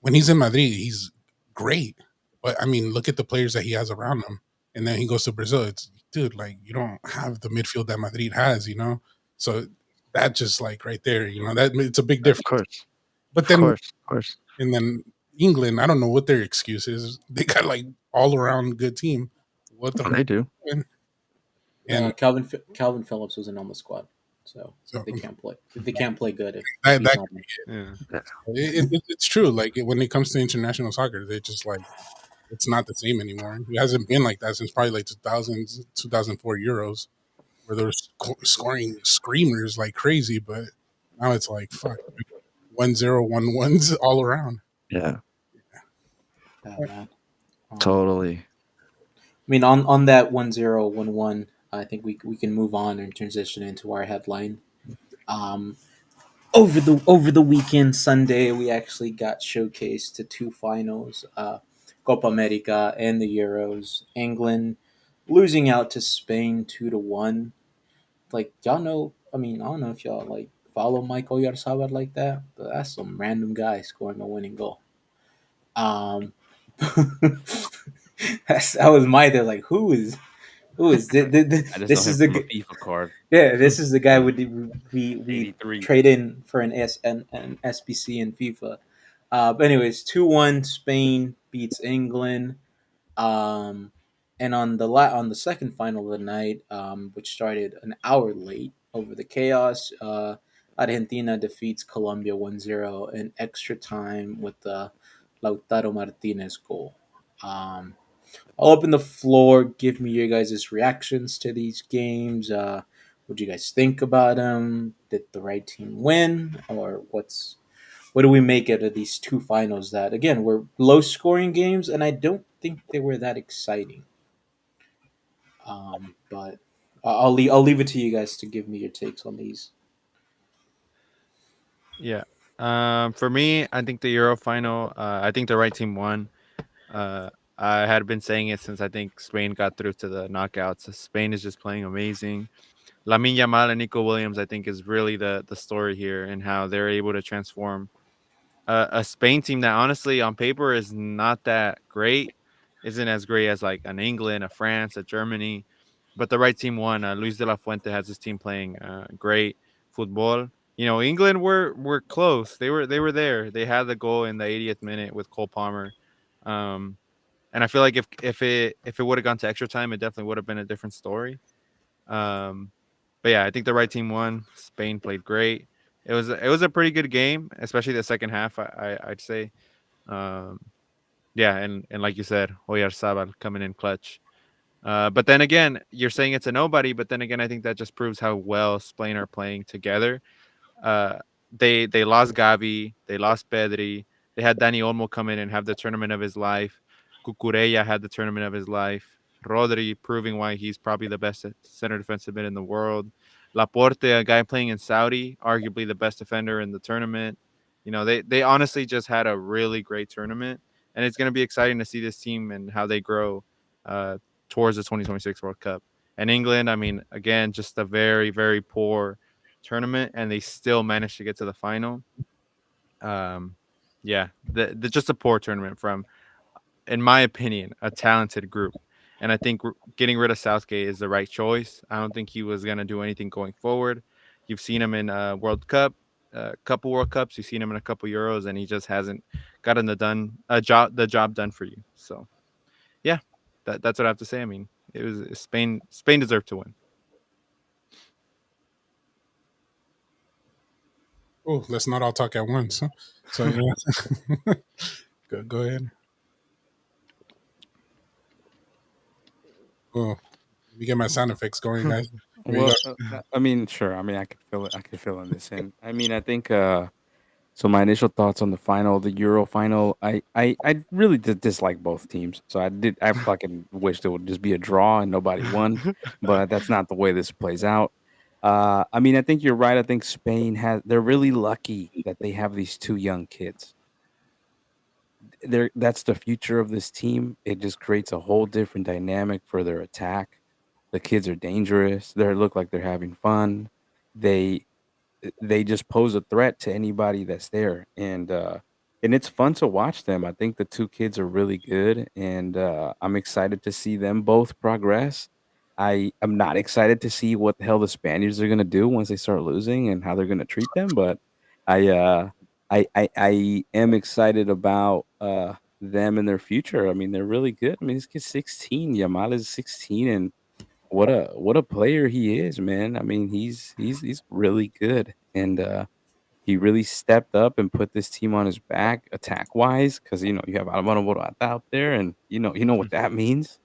when he's in Madrid, he's great, but I mean, look at the players that he has around him, and then he goes to Brazil. It's dude, like you don't have the midfield that Madrid has. So that just like right there, that it's a big Of difference. course, But of then course, of course. and then England, I don't know what their excuse is. They got like all around good team. What the They do. and Calvin Phillips was in on the squad, so so they can't play. They can't play good if that, he's that not. Yeah. it's true. Like when it comes to international soccer, they just like it's not the same anymore. It hasn't been like that since probably like 2004 Euros, where they're scoring screamers like crazy. But now it's like fuck 1-0, 1-1s all around. Yeah. Yeah, man. Totally. I mean, on that 1-0, 1-1, I think we can move on and transition into our headline. Um, over the weekend, Sunday, we actually got showcased to two finals, Copa America and the Euros. England losing out to Spain 2-1. Like y'all know, I mean, I don't know if y'all like follow Mike Oyarzabal like that, but that's some random guy scoring a winning goal. Um, that was my thing. Like, who is I just know this him is the from a FIFA card. yeah, this is the guy Yeah, we 83. trade in for an SBC in FIFA. But anyways, 2-1 Spain beats England. Um, and on the second final of the night, which started an hour late over the chaos, Argentina defeats Colombia 1-0 in extra time with the Lautaro Martinez goal. Um, I'll open the floor. Give me your guys' reactions to these games. What do you guys think about them? Did the right team win, or what do we make out of these two finals that again were low scoring games, and I don't think they were that exciting. But I'll leave it to you guys to give me your takes on these. Yeah. For me, I think the Euro final. I think the right team won. Uh, I had been saying it since I think Spain got through to the knockouts. Spain is just playing amazing. Lamine Yamal and Nico Williams, I think, is really the story here and how they're able to transform a Spain team that honestly on paper is not that great, isn't as great as like an England, a France, a Germany, but the right team won. Luis de la Fuente has his team playing great football. You know, England were close. They were there. They had the goal in the 80th minute with Cole Palmer. Um, and I feel like if it would have gone to extra time, it definitely would have been a different story. Um, but yeah, I think the right team won. Spain played great. It was a pretty good game, especially the second half. I'd say. Um, yeah, and like you said, Oyarzabal coming in clutch. But then again, you're saying it's a nobody. But then again, I think that just proves how well Spain are playing together. uh, they lost Gavi, they lost Pedri, they had Dani Olmo come in and have the tournament of his life. Cucurella had the tournament of his life. Rodri proving why he's probably the best center defensive mid in the world. Laporte, a guy playing in Saudi, arguably the best defender in the tournament. You know, they honestly just had a really great tournament, and it's going to be exciting to see this team and how they grow uh, towards the 2026 World Cup. And England, I mean, again, just a very, very poor tournament, and they still managed to get to the final. Um, yeah, the just a poor tournament from, in my opinion, a talented group. And I think getting rid of Southgate is the right choice. I don't think he was gonna do anything going forward. You've seen him in World Cup, a couple World Cups. You've seen him in a couple Euros, and he just hasn't gotten the job done for you. So yeah, that's what I have to say. I mean, it was Spain. Spain deserved to win. Oh, let's not all talk at once. Huh? So yeah, go ahead. Oh, let me get my sound effects going, guys. Here you Well, go. I mean, sure. I mean, I could feel it. I could feel in this, and I mean, I think. So my initial thoughts on the final, the Euro final, I really did dislike both teams. So I fucking wished it would just be a draw and nobody won, but that's not the way this plays out. I mean, I think you're right. I think Spain they're really lucky that they have these two young kids. That's the future of this team. It just creates a whole different dynamic for their attack. The kids are dangerous. They look like they're having fun. They they just pose a threat to anybody that's there, and it's fun to watch them. I think the two kids are really good, and I'm excited to see them both progress. I am not excited to see what the hell the Spaniards are gonna do once they start losing and how they're gonna treat them, but I I am excited about them and their future. I mean, they're really good. I mean, this kid's 16. Yamal is 16, and what a player he is, man. I mean, he's really good, and he really stepped up and put this team on his back attack wise because you have Alvaro Morata out there, and you know what that means.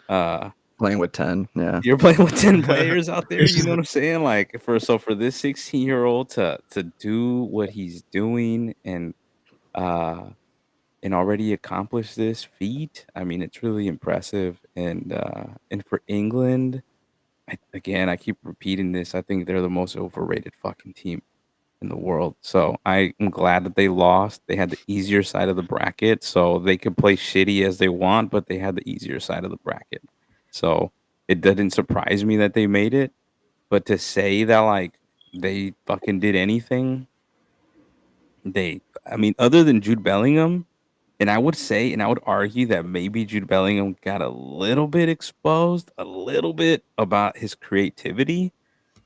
Uh, Playing with 10. Yeah. you're playing with 10 players out there. You know what I'm saying? Like for this 16-year-old to do what he's doing, and uh and already accomplished this feat. I mean, it's really impressive. And for England, I keep repeating this. I think they're the most overrated fucking team in the world. So I am glad that they lost. They had the easier side of the bracket, so they could play shitty as they want, but they had the easier side of the bracket. So it didn't surprise me that they made it. But to say that like they fucking did anything, I mean, other than Jude Bellingham, and I would say, and I would argue that maybe Jude Bellingham got a little bit exposed, a little bit about his creativity,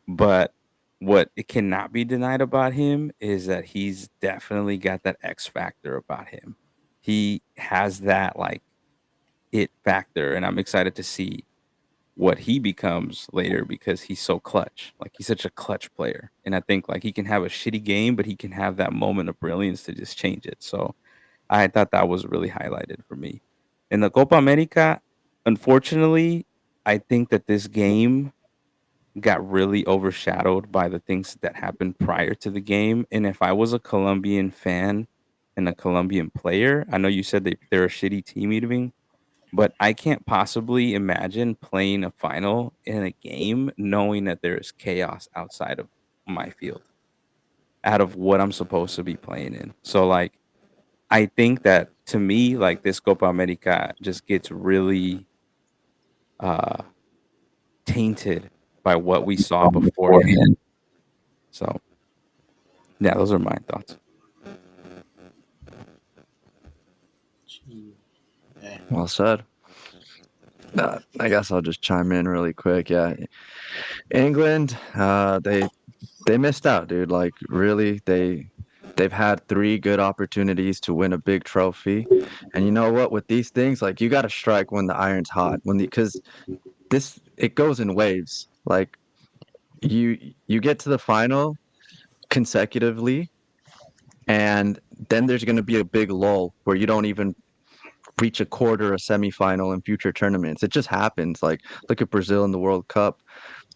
but what it cannot be denied about him is that he's definitely got that X factor about him. He has that like it factor, and I'm excited to see what he becomes later because he's so clutch. Like he's such a clutch player. And I think like he can have a shitty game, but he can have that moment of brilliance to just change it. So I thought that was really highlighted for me. In the Copa America, unfortunately, I think that this game got really overshadowed by the things that happened prior to the game. And if I was a Colombian fan and a Colombian player, I know you said they're a shitty team even, but I can't possibly imagine playing a final in a game knowing that there is chaos outside of my field, out of what I'm supposed to be playing in. So like I think that to me, like this Copa America just gets really uh tainted by what we saw beforehand. So yeah, those are my thoughts. Gee, yeah. Well said. I guess I'll just chime in really quick. Yeah, England, they missed out, dude. Like really, they've had three good opportunities to win a big trophy, and you know what? With these things, like you got to strike when the iron's hot. Because this it goes in waves. Like you you get to the final consecutively, and then there's going to be a big lull where you don't even reach a quarter, a semifinal in future tournaments. It just happens. Like look at Brazil in the World Cup.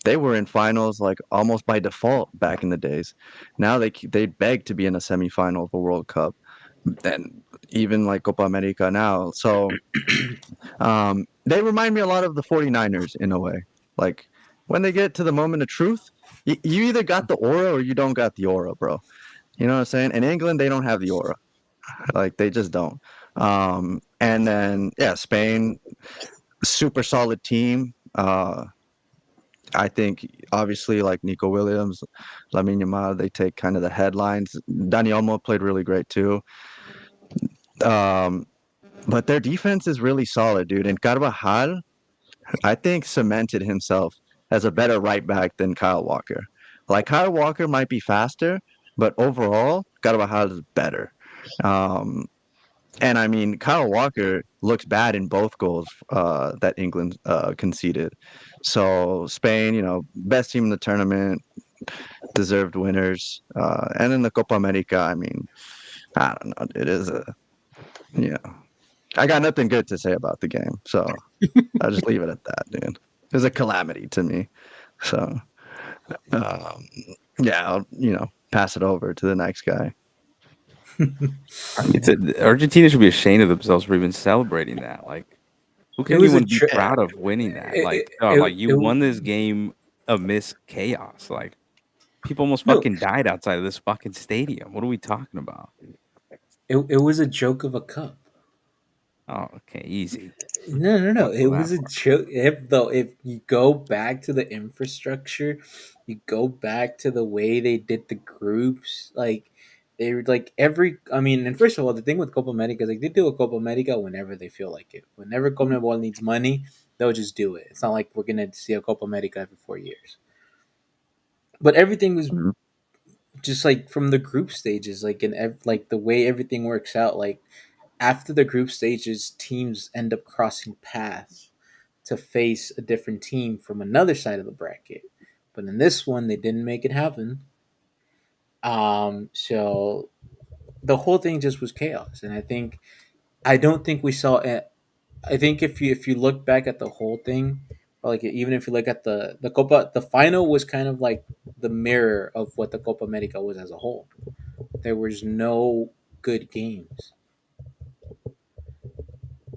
They were in finals like almost by default back in the days. Now they beg to be in a semifinal of a World Cup, and even like Copa America now. So they remind me a lot of the 49ers in a way. Like when they get to the moment of truth, you either got the aura or you don't got the aura, bro. You know what I'm saying? In England, they don't have the aura. Like they just don't. And then yeah, Spain, super solid team. I think obviously like Nico Williams, Lamine Yamal, they take kind of the headlines. Dani Olmo played really great too. Um, but their defense is really solid, dude. And Carvajal, I think, cemented himself as a better right back than Kyle Walker. Like Kyle Walker might be faster, but overall, Carvajal is better. Um, and I mean, Kyle Walker looks bad in both goals that England conceded. So Spain, best team in the tournament, deserved winners. And in the Copa America, I mean, I don't know. It is yeah. I got nothing good to say about the game, so I'll just leave it at that, dude. It was a calamity to me. So, um, yeah, I'll pass it over to the next guy. Argentina should be ashamed of themselves for even celebrating that. Like, who It can was a even be tri- proud of winning that? it, Like, it, oh, like it, you it, won this game amidst chaos. Like, people almost no, fucking died outside of this fucking stadium. What are we talking about? it was a joke of a cup. Oh, okay, easy. No, no, no. What's It that was a for? joke. If you go back to the infrastructure, you go back to the way they did the groups, like they were like every. I mean, and first of all, the thing with Copa America is like they do a Copa America whenever they feel like it. Whenever Conmebol needs money, they'll just do it. It's not like we're gonna see a Copa America every 4 years. But everything was Mhm. just like from the group stages, like like the way everything works out, like after the group stages, teams end up crossing paths to face a different team from another side of the bracket. But in this one, they didn't make it happen. So the whole thing just was chaos, and I don't think we saw it. I think if you look back at the whole thing, or like even if you look at the Copa, the final was kind of like the mirror of what the Copa America was as a whole. There was no good games.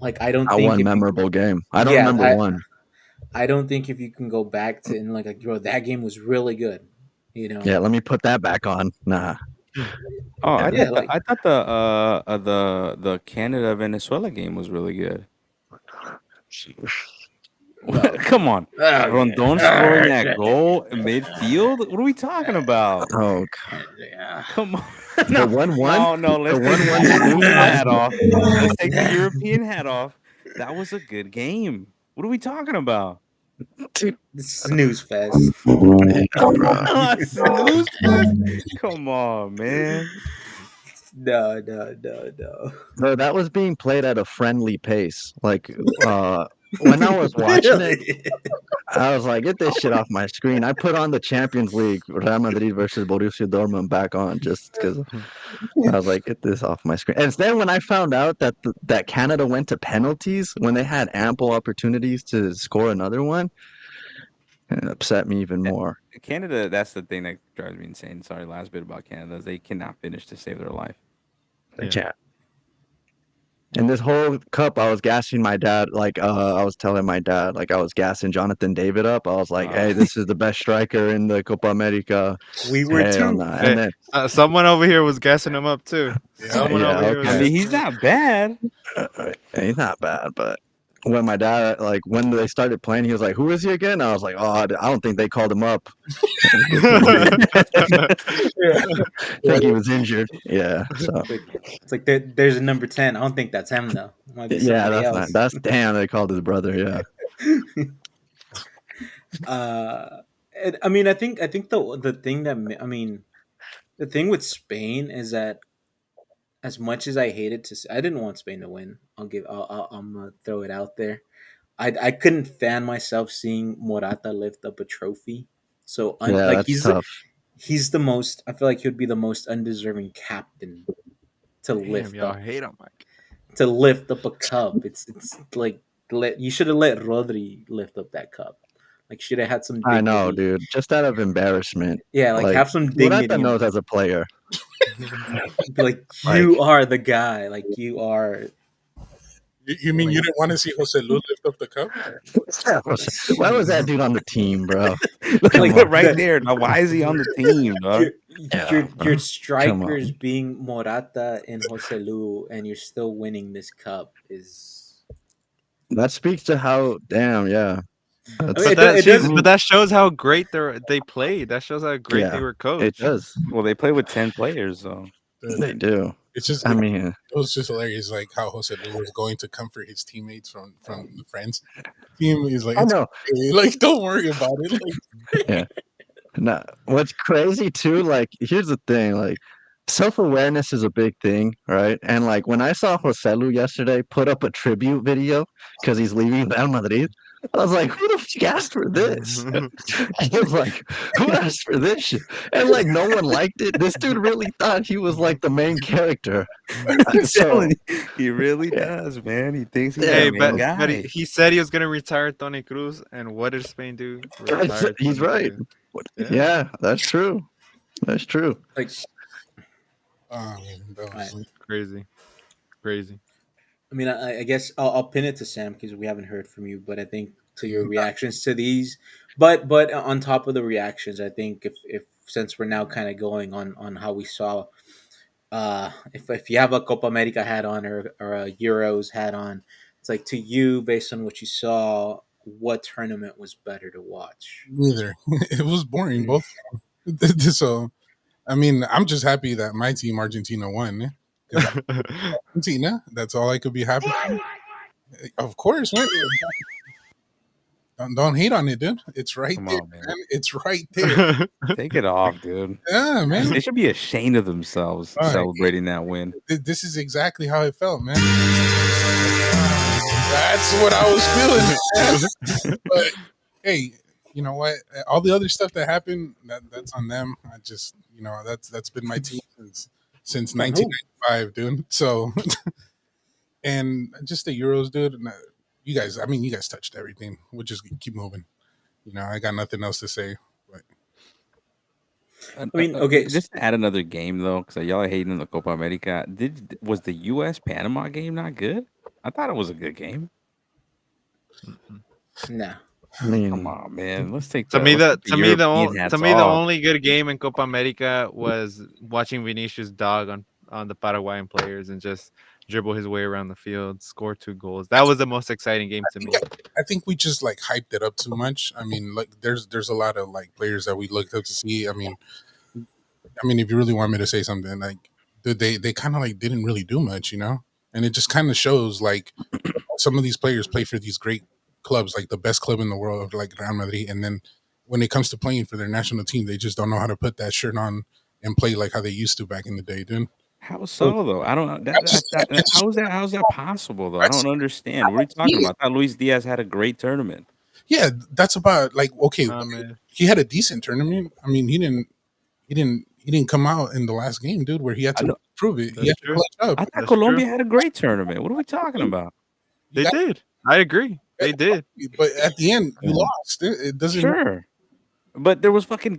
Like I don't I think one memorable game. I don't yeah, remember one. I don't think if you can go back to and like bro, that game was really good. You know. Yeah, let me put that back on. Nah. Oh, Yeah. Yeah, like I thought the Canada Venezuela game was really good. well, Come on, okay. Rondon scoring that goal in midfield. What are we talking about? Oh, Yeah. Come on, the 1-1, no. the Let's take the 1-1 snooze European hat fest. off. Let's take the European hat off. That was a good game. What are we talking about? Dude, Snooze fest. yeah, bro. Snooze fest? Come on, man. No. Bro, that was being played at a friendly pace. Like, when I was watching it, Really? I was like, get this shit off my screen. I put on the Champions League, Real Madrid versus Borussia Dortmund back on just because I was like, get this off my screen. And then when I found out that that Canada went to penalties when they had ample opportunities to score another one, it upset me even more. Canada, that's the thing that drives me insane. Sorry, last bit about Canada is they cannot finish to save their life. They Yeah. can't. And this whole cup, I was gassing my dad. Like, I was telling my dad, like, I was gassing Jonathan David up. I was like, hey, this is the best striker in the Copa America. We were Hell too. no. Hey, And then, someone over here was gassing him up too. Yeah. Someone yeah, over here was okay. I mean, gassing he's him up. not bad. He's not bad, but when my dad, like, when they started playing, he was like, who is he again? I was like, oh, I don't think they called him up. I think he was injured. Yeah. So, It's like there's a number 10. I don't think that's him though. It might be yeah, somebody that's else. not, that's damn, they called his brother. Yeah. I mean, I think the thing that I mean, the thing with Spain is that as much as I hated to, I didn't want Spain to win. I'm gonna throw it out there. I couldn't fan myself seeing Morata lift up a trophy. So Yeah, like that's tough. he's the most. I feel like he'd be the most undeserving captain to Damn, lift y'all up hate him, Mike. a cup. It's like you should have let Rodri lift up that cup. Like should have had some I dignity. know, dude. Just out of embarrassment. Yeah, like Like, have some Morata dignity knows and as a player. be like Like, you are the guy. Like you are. You mean you didn't want to see Jose Lu lift up the cup? why was that dude on the team, bro? Look, Come look on. right there. Now, why is he on the team, dog? Your Come strikers on. being Morata and Jose Lu, and you're still winning this cup is. That speaks to how, damn, yeah. I mean, That's, it does. But that shows how great they played. That shows how great they yeah, were it coached. does. Well, they play with 10 players, so. They do. It's just I it, mean, it was just hilarious, like how Jose Lu was going to comfort his teammates from the friends team. He's like, I it's know. okay. Like, don't worry about it. Like, Yeah. No, what's crazy too, like, here's the thing, like, self-awareness is a big thing, right? And like when I saw Joselu yesterday put up a tribute video because he's leaving Real Madrid, I was like, who the fuck asked for this? I was like, who asked for this shit? And like no one liked it. This dude really thought he was like the main character. I'm So telling you, he really yeah, does, man. He thinks he's yeah, Hey, the main but guy. he said he was gonna retire Tony Cruz, and what did Spain do? Retire he's Tony right. Cruz. Yeah. Yeah, that's true. That's true. Like, that was, Crazy. I mean, I guess I'll pin it to Sam because we haven't heard from you. But I think to your reactions to these, but on top of the reactions, I think if since we're now kind of going on how we saw, if you have a Copa America hat on or a Euros hat on, it's like to you based on what you saw, what tournament was better to watch? neither. It was boring, both. So, I mean, I'm just happy that my team, Argentina, won. 'Cause Argentina, that's all I could be happy for. Of course, man. Don't hate on it, dude. It's right Come there, on, man. man. It's right there. Take it off, dude. Yeah, man. They should be ashamed of themselves All right. celebrating that win. This is exactly how it felt, man. That's what I was feeling. Man. But hey, you know what? All the other stuff that happened, that's on them. I just, that's been my team since 1995, dude. So, and just the Euros, dude. You guys, I mean, you guys touched everything. We'll just keep moving. I got nothing else to say. But I mean, okay, Just to add another game though, because y'all are hating on the Copa America. Was the U.S. Panama game not good? I thought it was a good game. Mm-mm. No. I Come mean, on, man. Let's take To the me, let's the take the European to hats me the off. only good game in Copa America was watching Vinicius dog on the Paraguayan players and just dribble his way around the field, score 2 goals. That was the most exciting game to me. I think we just like hyped it up too much. I mean, like there's a lot of like players that we looked up to see. I mean, if you really want me to say something, like they kind of like didn't really do much, and it just kind of shows like some of these players play for these great clubs, like the best club in the world, like Real Madrid, and then when it comes to playing for their national team, they just don't know how to put that shirt on and play like how they used to back in the day, dude. How So so though? I don't I just, I just, how is that possible though? I I don't just, understand. What are you talking yeah, about? I thought Luis Diaz had a great tournament. yeah, that's about like okay. Man. He had a decent tournament. I mean, he didn't come out in the last game, dude, where he had I to know. prove it. He That's had to true. clutch up. I thought That's true. Colombia had a great tournament. What are we talking about? You They got, did. I agree. They did. but at the end, you yeah. lost. It doesn't. Sure. But there was fucking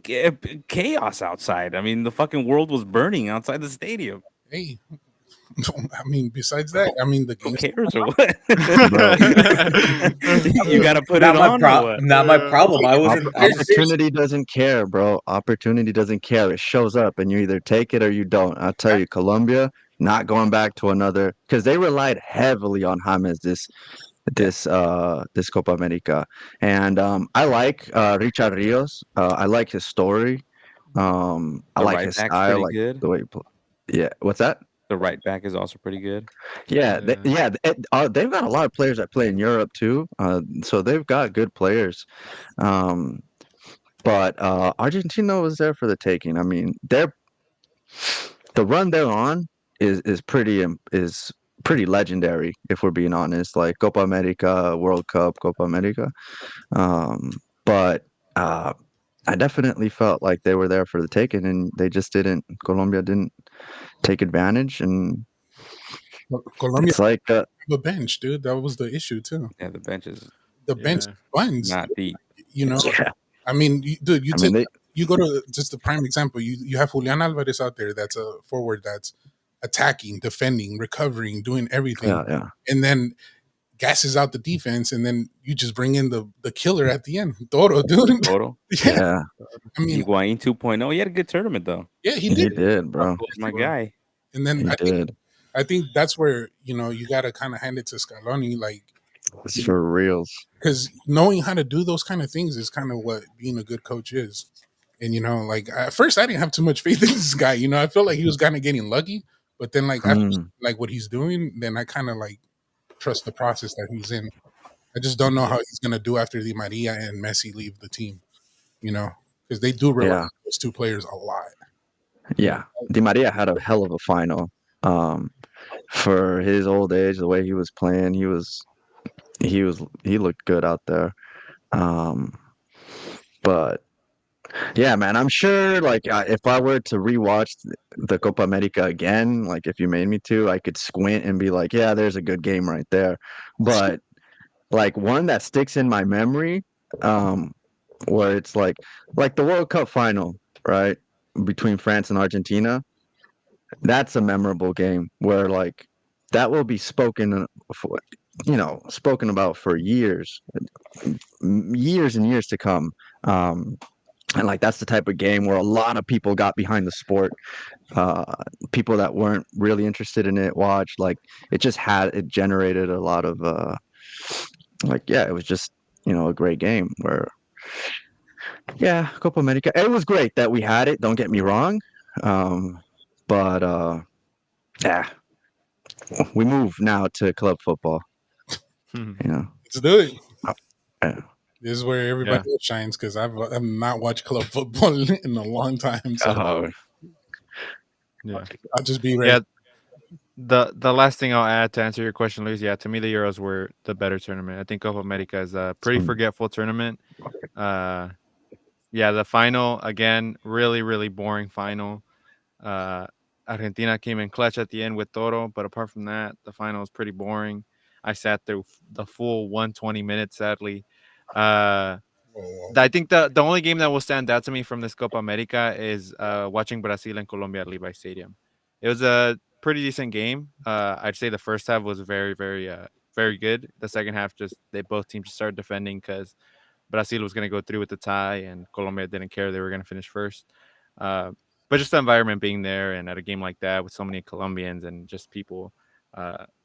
chaos outside. I mean, the fucking world was burning outside the stadium. Hey, I mean, besides that, I mean, the Who game's cares or what? Bro, You got to put it Not my on or what? Not my problem. I wasn't. I was. opportunity doesn't care, bro. Opportunity doesn't care. It shows up, and you either take it or you don't. I'll tell you, Colombia not going back to another because they relied heavily on James Yeah, this Copa America, and I like Richard Rios. I like his story. I the like right his back's style, pretty like good. the way. Yeah, what's that? The right back is also pretty good. Yeah, Yeah. they've got a lot of players that play in Europe too. So they've got good players. Um, but Argentina was there for the taking. I mean, the run they're on is pretty legendary if we're being honest. Like Copa America, World Cup, Copa America. But I definitely felt like they were there for the taking, and they just didn't. Colombia didn't take advantage, and Colombia it's like have a bench, dude. That was the issue too. Yeah, the bench is The bench Yeah. buns, not deep. you know. yeah. I mean, dude, I mean, they you go to just the prime example. You have Julian Alvarez out there. That's a forward that's attacking, defending, recovering, doing everything, yeah, yeah. and then gasses out the defense, and then you just bring in the killer at the end, Toro, dude. Photo. Yeah, Yeah, I mean, Higuain 2.0. He had a good tournament though. yeah, he he did. did, bro. That's my guy. And then He did. I think that's where you got to kind of hand it to Scaloni, like It's for reals. because knowing how to do those kind of things is kind of what being a good coach is. And like at first I didn't have too much faith in this guy. I felt like he was kind of getting lucky, but then like after Mm, like what he's doing, then I kind of like trust the process that he's in. I just don't know how he's gonna do after Di Maria and Messi leave the team. Because they do rely yeah, on those two players a lot. yeah. Di Maria had a hell of a final. Um, for his old age, the way he was playing, he looked good out there. Um, but yeah, man, I'm sure like if I were to rewatch the Copa America again, like if you made me to, I could squint and be like, yeah, there's a good game right there. But like one that sticks in my memory, um, where it's like the World Cup final, right? Between France and Argentina. That's a memorable game where like that will be for, spoken about for years, years and years to come. Um, and like that's the type of game where a lot of people got behind the sport. Uh, People that weren't really interested in it watched. Like it generated a lot of like yeah, it was just a great game where yeah, Copa America. It was great that we had it. Don't get me wrong, um, but yeah, we move now to club football. You know, Let's do it. yeah. This is where everybody Yeah. else shines because I've not watched club football in a long time. So Oh, Yeah. I'll just be ready. Yeah. The last thing I'll add to answer your question, Luis, yeah, to me the Euros were the better tournament. I think Copa America is a pretty forgetful tournament. Uh, yeah, the final again, really really boring final. Uh, Argentina came in clutch at the end with Toro, but apart from that, the final was pretty boring. I sat through the full 120 minutes, sadly. Uh, Oh, I think the only game that will stand out to me from this Copa America is watching Brazil and Colombia at Levi Stadium. It was a pretty decent game. I'd say the first half was very, very, very good. The second half, just both teams just started defending because Brazil was going to go through with the tie, and Colombia didn't care; they were going to finish first. Uh, but just the environment being there, and at a game like that with so many Colombians and just people,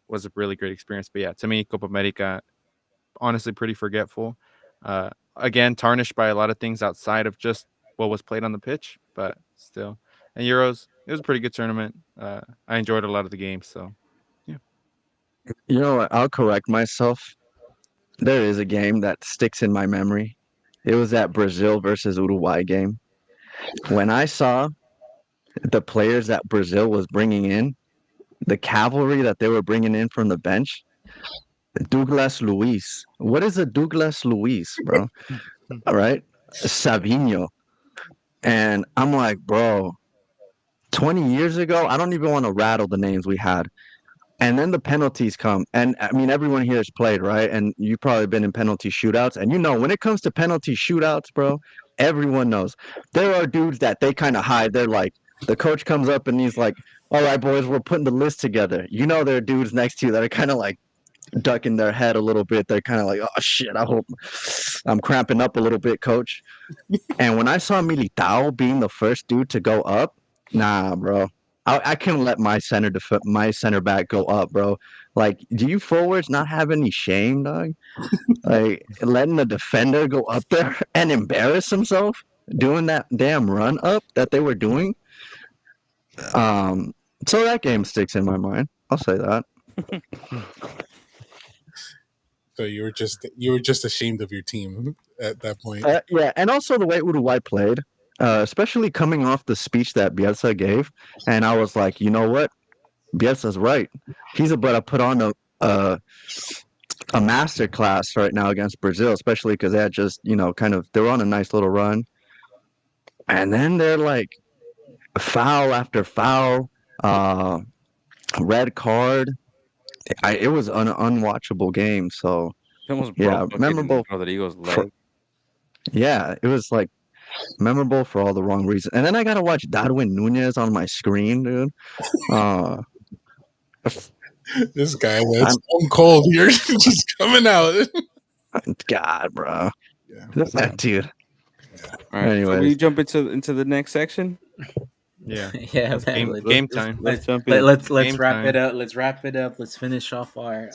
was a really great experience. But yeah, to me, Copa America, honestly, pretty forgetful. Again, tarnished by a lot of things outside of just what was played on the pitch, but still. And Euros, it was a pretty good tournament. I enjoyed a lot of the games, so yeah. You know what? I'll correct myself. There is a game that sticks in my memory. It was that Brazil versus Uruguay game. When I saw the players that Brazil was bringing in, the cavalry that they were bringing in from the bench, Douglas Luiz. What is a Douglas Luiz, bro? All right. Savinho. And I'm like, bro, 20 years ago, I don't even want to rattle the names we had. And then the penalties come. And I mean, everyone here has played, right? And you've probably been in penalty shootouts. And you know, when it comes to penalty shootouts, bro, everyone knows. There are dudes that they kind of hide. They're like, the coach comes up and he's like, all right, boys, we're putting the list together. You know, there are dudes next to you that are kind of like ducking their head a little bit. They're kind of like, oh, shit, I hope I'm cramping up a little bit, coach. And when I saw Militao being the first dude to go up, nah, bro. I couldn't let my my center back go up, bro. Like, do you forwards not have any shame, dog? Like letting the defender go up there and embarrass himself doing that damn run up that they were doing. So that game sticks in my mind. I'll say that. So you were just ashamed of your team at that point. Yeah, and also the way Uruguay played, especially coming off the speech that Bielsa gave, and I was like, you know what, Bielsa's right. He's about to put on a master class right now against Brazil, especially because they had just they were on a nice little run, and then they're like foul after foul, red card. It was an unwatchable game. So It almost yeah, broke memorable. Rodrigo's For, leg. yeah, it was like memorable for all the wrong reasons. And then I gotta watch Darwin Nunez on my screen, dude. This guy that's so cold here, just coming out. God, bro. Yeah. Dude. All right, so we jump into the next section. Yeah, Yeah, man. game time. Let's jump in. Let's Game wrap time. it up. Let's wrap it up. Let's finish off our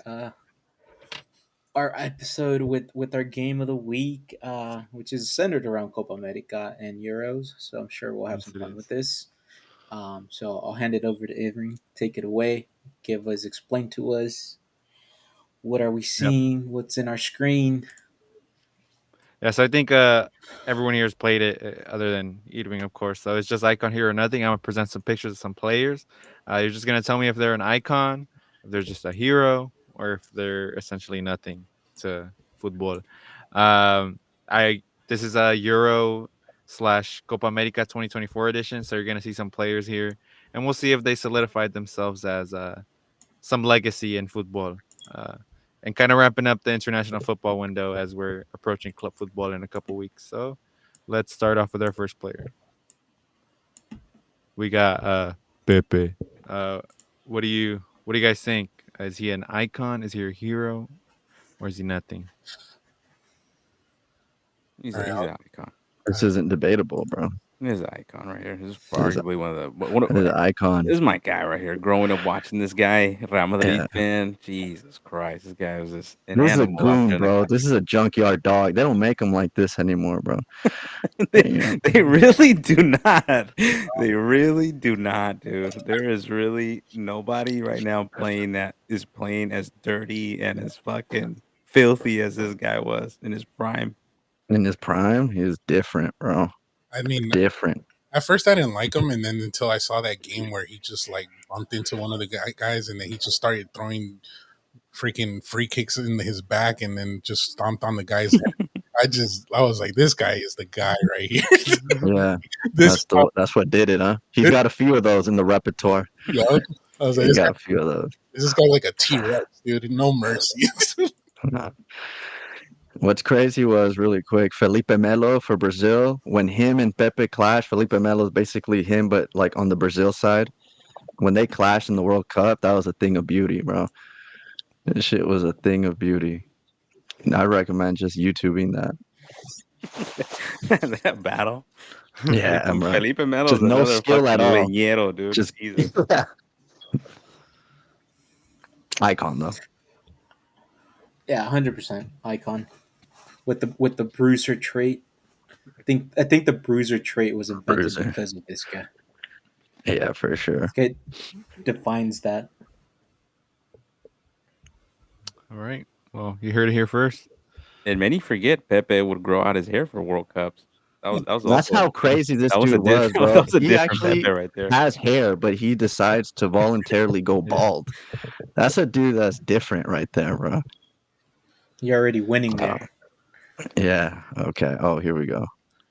episode with our game of the week, which is centered around Copa America and Euros. So I'm sure we'll have Yes, some it fun is. with this. So I'll hand it over to Avery. Take it away. Explain to us what are we seeing, what's in our screen. Yes, I think everyone here has played it, other than Edwin, of course. So it's just icon hero or nothing. I'm gonna present some pictures of some players. You're just gonna tell me if they're an icon, if they're just a hero, or if they're essentially nothing to football. This is a Euro / Copa America 2024 edition, so you're gonna see some players here, and we'll see if they solidified themselves as some legacy in football. And kind of wrapping up the international football window as we're approaching club football in a couple weeks. So let's start off with our first player. We got Pepe. What do you guys think? Is he an icon? Is he a hero? Or is he nothing? He's an icon. This isn't debatable, bro. He's an icon right here. This is This is arguably one of This is an icon. This is my guy right here. Growing up watching this guy, Real Madrid fan. Jesus Christ, this guy was just an This is a animal. goon, bro. This is a junkyard dog. They don't make them like this anymore, bro. They really do not. They really do not, dude. There is really nobody right now playing as dirty and as fucking filthy as this guy was in his prime. In his prime, he was different, bro. I mean, Different. at first I didn't like him, and then until I saw that game where he just like bumped into one of the guys, and then he just started throwing freaking free kicks in his back, and then just stomped on the guy's head. I was like, this guy is the guy right here. Yeah, that's what did it, huh? He's got a few of those in the repertoire. Yeah, I was like, He's got a few of those. This guy like a T-Rex, dude. No mercy. What's crazy was, really quick, Felipe Melo for Brazil. When him and Pepe clash, Felipe Melo is basically him, but like on the Brazil side. when they clashed in the World Cup, that was a thing of beauty, bro. This shit was a thing of beauty. And I recommend just YouTubing that. That battle. Yeah, bro. Felipe Melo's Just no another skill fucking at all. leñero, dude. Just Jesus. icon though. Yeah, 100% icon with the bruiser trait. I think the bruiser trait was invented Bruiser. because of this guy. Yeah, for sure. This guy defines that. All right. Well, you heard it here first. And many forget Pepe would grow out his hair for World Cups. That was That's also how crazy this that was a dude was, different bro. that was a He different actually Pepe right there. has hair, but he decides to voluntarily go Yeah. bald. That's a dude that's different right there, bro. You're already winning there. Yeah. Okay. Oh, here we go.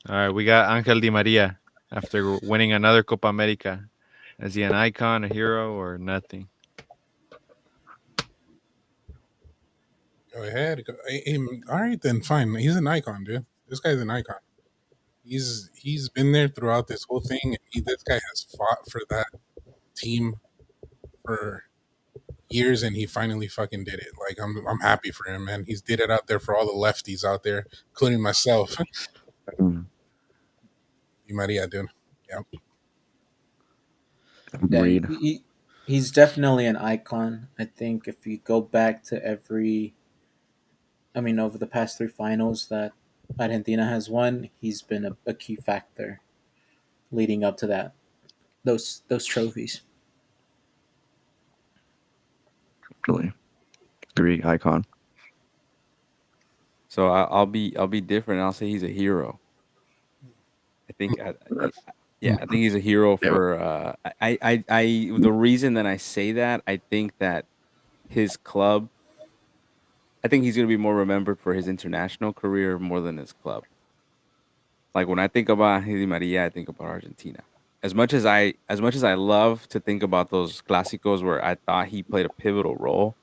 All right. We got Angel Di Maria after winning another Copa America. Is he an icon, a hero, or nothing? Go ahead. All right, then fine. He's an icon, dude. This guy's an icon. He's been there throughout this whole thing. And this guy has fought for that team for years, and he finally fucking did it. Like I'm happy for him, man. He's did it out there for all the lefties out there, including myself. Mm, Di Maria, dude. Yeah. Yeah, Agreed. he's definitely an icon. I think if you go back to over the past three finals that Argentina has won, he's been a key factor leading up to those trophies. Really. Agree. Icon. So I'll be different. I'll say he's a hero. I think yeah, I think he's a hero Yeah. for the reason that I say that, I think that his club, I think he's going to be more remembered for his international career more than his club. Like when I think about Di Maria, I think about Argentina. As much as I love to think about those clásicos where I thought he played a pivotal role,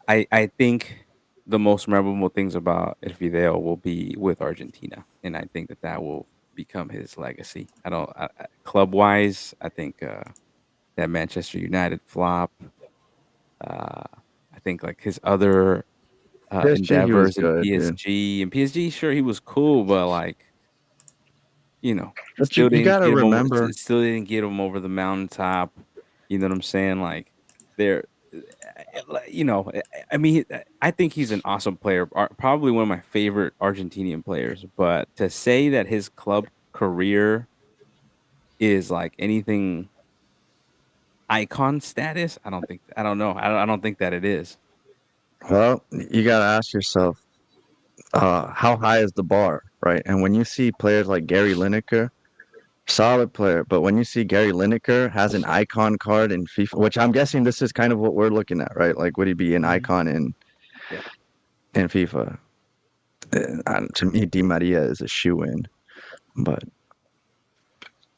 I think the most memorable things about El Fideo will be with Argentina, and I think that that will become his legacy. I don't club wise. I think that Manchester United flop. I think like his other PSG, he was endeavors in good, dude. PSG. And PSG, sure, he was cool, but like But you gotta remember, still didn't get him over the mountaintop. You know what I'm saying? Like they're I mean, I think he's an awesome player, probably one of my favorite Argentinian players. But to say that his club career is like anything icon status, I don't think. I don't know. I don't think that it is. well, you gotta ask yourself, how high is the bar, right? And when you see players like Gary Lineker, solid player, but when you see Gary Lineker has an icon card in FIFA, which I'm guessing this is kind of what we're looking at, right? Like, would he be an Mhm. icon in Yeah. in FIFA? To me, Di Maria is a shoe in, but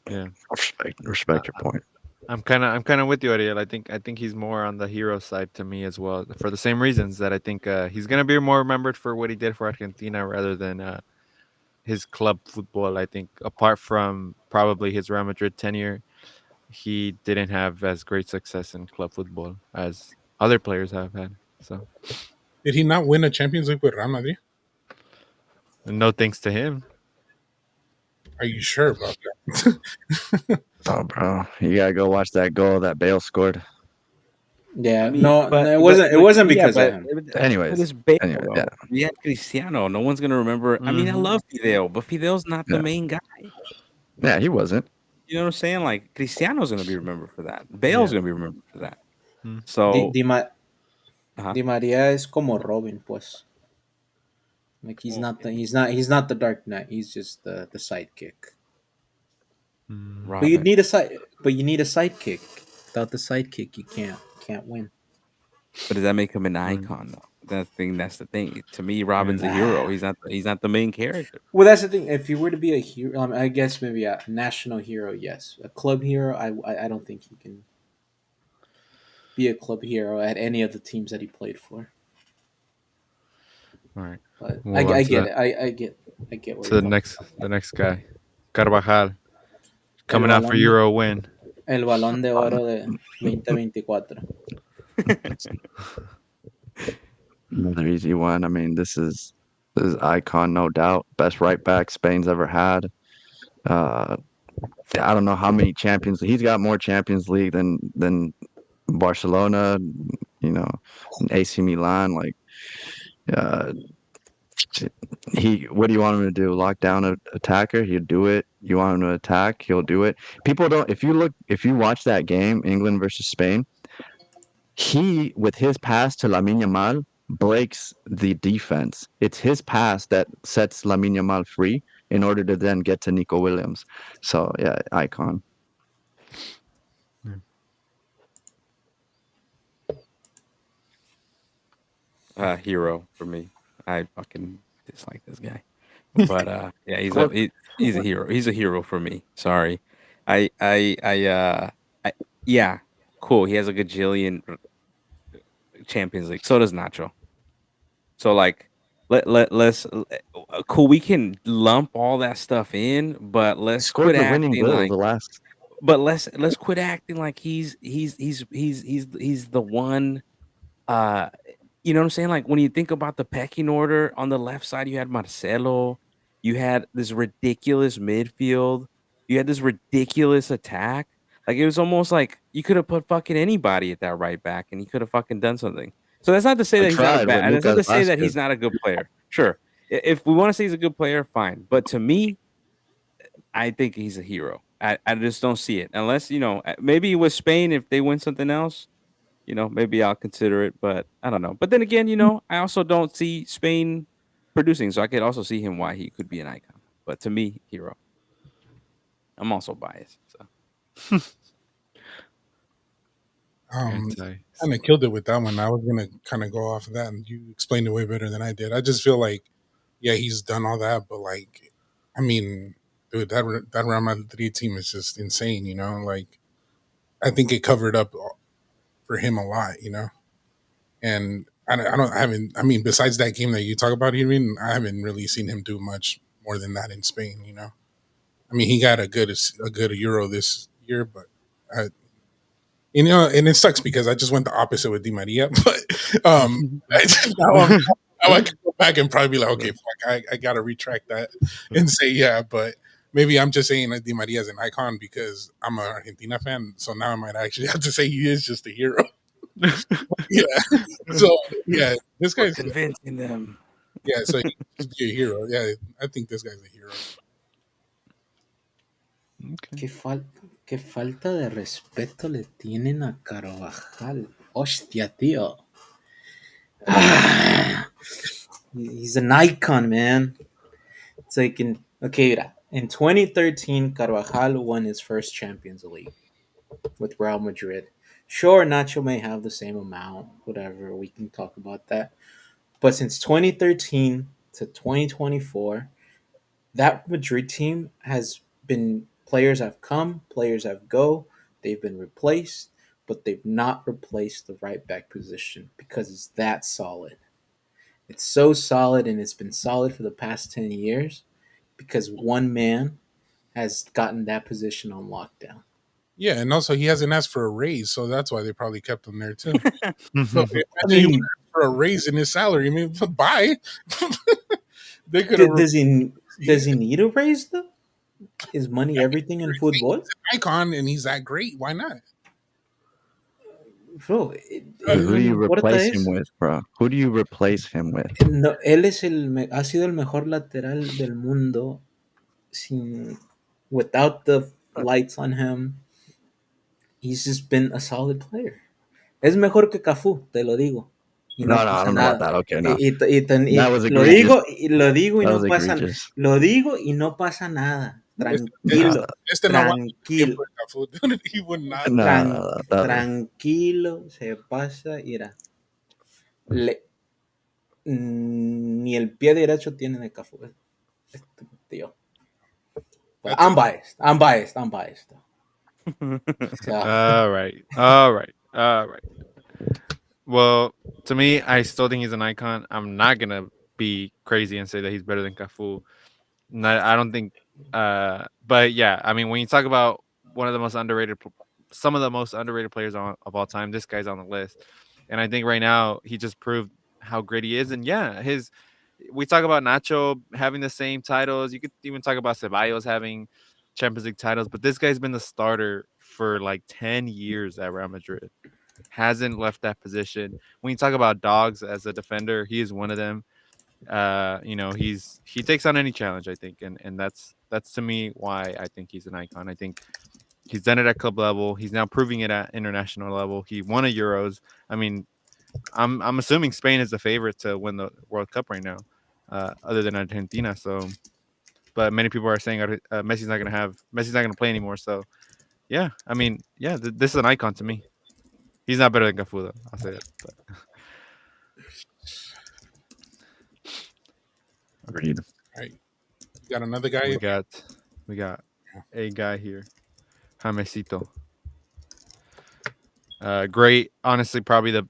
Yeah. respect your point. I'm kind of with you, Ariel. I think he's more on the hero side to me as well, for the same reasons that I think he's gonna be more remembered for what he did for Argentina rather than his club football. I think apart from probably his Real Madrid tenure, he didn't have as great success in club football as other players have had. So Did he not win a Champions League with Real Madrid? no thanks to him. Are you sure about that? Oh, bro, you gotta go watch that goal that Bale scored. Yeah, I mean, no, but it wasn't. It wasn't yeah, because of him. Anyways, it's Bale anyway, though. yeah, We had Cristiano. No one's gonna remember. I mean, I Mhm. love Fidel, but Fidel's not the yeah, main guy. yeah. He wasn't. You know what I'm saying? Like Cristiano's gonna be remembered for that. Bale's Yeah. gonna be remembered for that. Mm. Di, So, Di, Ma- uh Di Maria es como Robin, pues. Like he's not the Dark Knight. He's just the sidekick. Mm. But you Robin. need a side. But you need a sidekick. Without the sidekick, you can't win. But does that make him an Mm. icon though? That's the thing. To me, Robin's a Yeah. hero. He's not the main character. Well, that's the thing. If you were to be a hero, I guess maybe a national hero, yes. A club hero, I don't think he can be a club hero at any of the teams that he played for. All right. But Move on I to get the it. I get where to you're the coming next the next guy, Carvajal, from. El coming out for Balón. Euro win. El balón de oro de 2024. Another easy one. I mean, this is icon, no doubt. Best right back Spain's ever had. Uh, I don't know how many champions. He's got more Champions League than Barcelona, you know, and AC Milan. Like, uh, he. What do you want him to do? Lock down an attacker? He'll do it. You want him to attack? He'll do it. People don't. If you watch that game, England versus Spain, he with his pass to Lamine Yamal breaks the defense. It's his pass that sets Lamine Yamal free in order to then get to Nico Williams. So yeah, icon. Hero for me. I fucking dislike this guy, but yeah, What? he's a hero. He's a hero for me. Sorry, I yeah, cool. He has a gajillion Champions League. So does Nacho. So like, let's cool. We can lump all that stuff in, but let's Scored quit the winning acting goal like. the last. But let's quit acting like he's the one. Uh, you know what I'm saying? Like when you think about the pecking order on the left side, you had Marcelo, you had this ridiculous midfield, you had this ridiculous attack. Like it was almost like you could have put fucking anybody at that right back, and he could have fucking done something. So that's not to say I that he's not a tried bad, with and that's not Lucas to say that he's Vasquez. not a good player. Sure, if we want to say he's a good player, fine. But to me, I think he's a hero. I just don't see it unless maybe with Spain if they win something else, maybe I'll consider it. But I don't know. But then again, I also don't see Spain producing, so I could also see him why he could be an icon. But to me, hero. I'm also biased. So Anti. Kind of killed it with that one. I was gonna kind of go off of that, and you explained it way better than I did. I just feel like, yeah, he's done all that, but like, I mean, dude, that Real Madrid team is just insane. Like I think it covered up for him a lot. And I haven't. I mean, besides that game that you talk about, I haven't really seen him do much more than that in Spain. I mean, he got a good Euro this year, but I, and it sucks because I just went the opposite with Di Maria. But now I can go back and probably be like, okay, fuck, I got to retract that and say yeah. But maybe I'm just saying that Di Maria is an icon because I'm an Argentina fan. So now I might actually have to say he is just a hero. Yeah. So yeah, this we're guy's convincing them. yeah. So he should be a hero. Yeah, I think this guy's a hero. Okay. Qué falta de respeto le tienen a Carvajal. Hostia, tío. He's an icon, man. It's like in 2013, Carvajal won his first Champions League with Real Madrid. Sure, Nacho may have the same amount, whatever. We can talk about that. But since 2013 to 2024, that Madrid team has been players have come, players have go, they've been replaced, but they've not replaced the right back position because it's that solid. It's so solid and it's been solid for the past 10 years because one man has gotten that position on lockdown. Yeah, and also he hasn't asked for a raise, so that's why they probably kept him there too. So I imagine he would mean, ask for a raise in his salary. I mean, bye. They could have. does he need a raise though? Is money everything in football? Icon, and he's that great. Why not? Bro, Who él do no le you importa replace him eso. with, bro? Who do you replace him with? No, él ha sido el mejor lateral del mundo sin, without the lights on him. He's just been a solid player. Es mejor que Cafú, te lo digo. Y No, no no, I pasa don't know about nada. that. Okay, no, Y that was lo egregious. digo, lo digo y That no was pasa, egregious. lo digo y no pasa nada. Este, Tranquilo, este no aguanta tranquilo, tiempo de Cafu, dude. He would not. No, that was, tranquilo, se pasa, mira. Le- ni el pie derecho tiene de Cafú. Tío. But That's a, I'm biased. So, All right. All right. All right. Well, to me, I still think he's an icon. I'm not gonna be crazy and say that he's better than Cafu. I don't think. But yeah, I mean, when you talk about one of the most underrated some of the most underrated players of all time. This guy's on the list, and I think right now he just proved how great he is. And yeah, his we talk about Nacho having the same titles. You could even talk about Ceballos having Champions League titles, but this guy's been the starter for like 10 years at Real Madrid. Hasn't left that position. When you talk about dogs as a defender, he is one of them. He takes on any challenge, I think, and that's to me why I think he's an icon. I think he's done it at club level. He's now proving it at international level. He won a Euros. I mean, I'm assuming Spain is the favorite to win the World Cup right now, other than Argentina. So, but many people are saying Messi's not gonna play anymore. So, yeah, I mean, yeah, this is an icon to me. He's not better than Cafu though. I'll say that. But Agreed. All right, you got another guy. we got a guy here, Jamesito. Great, honestly, probably the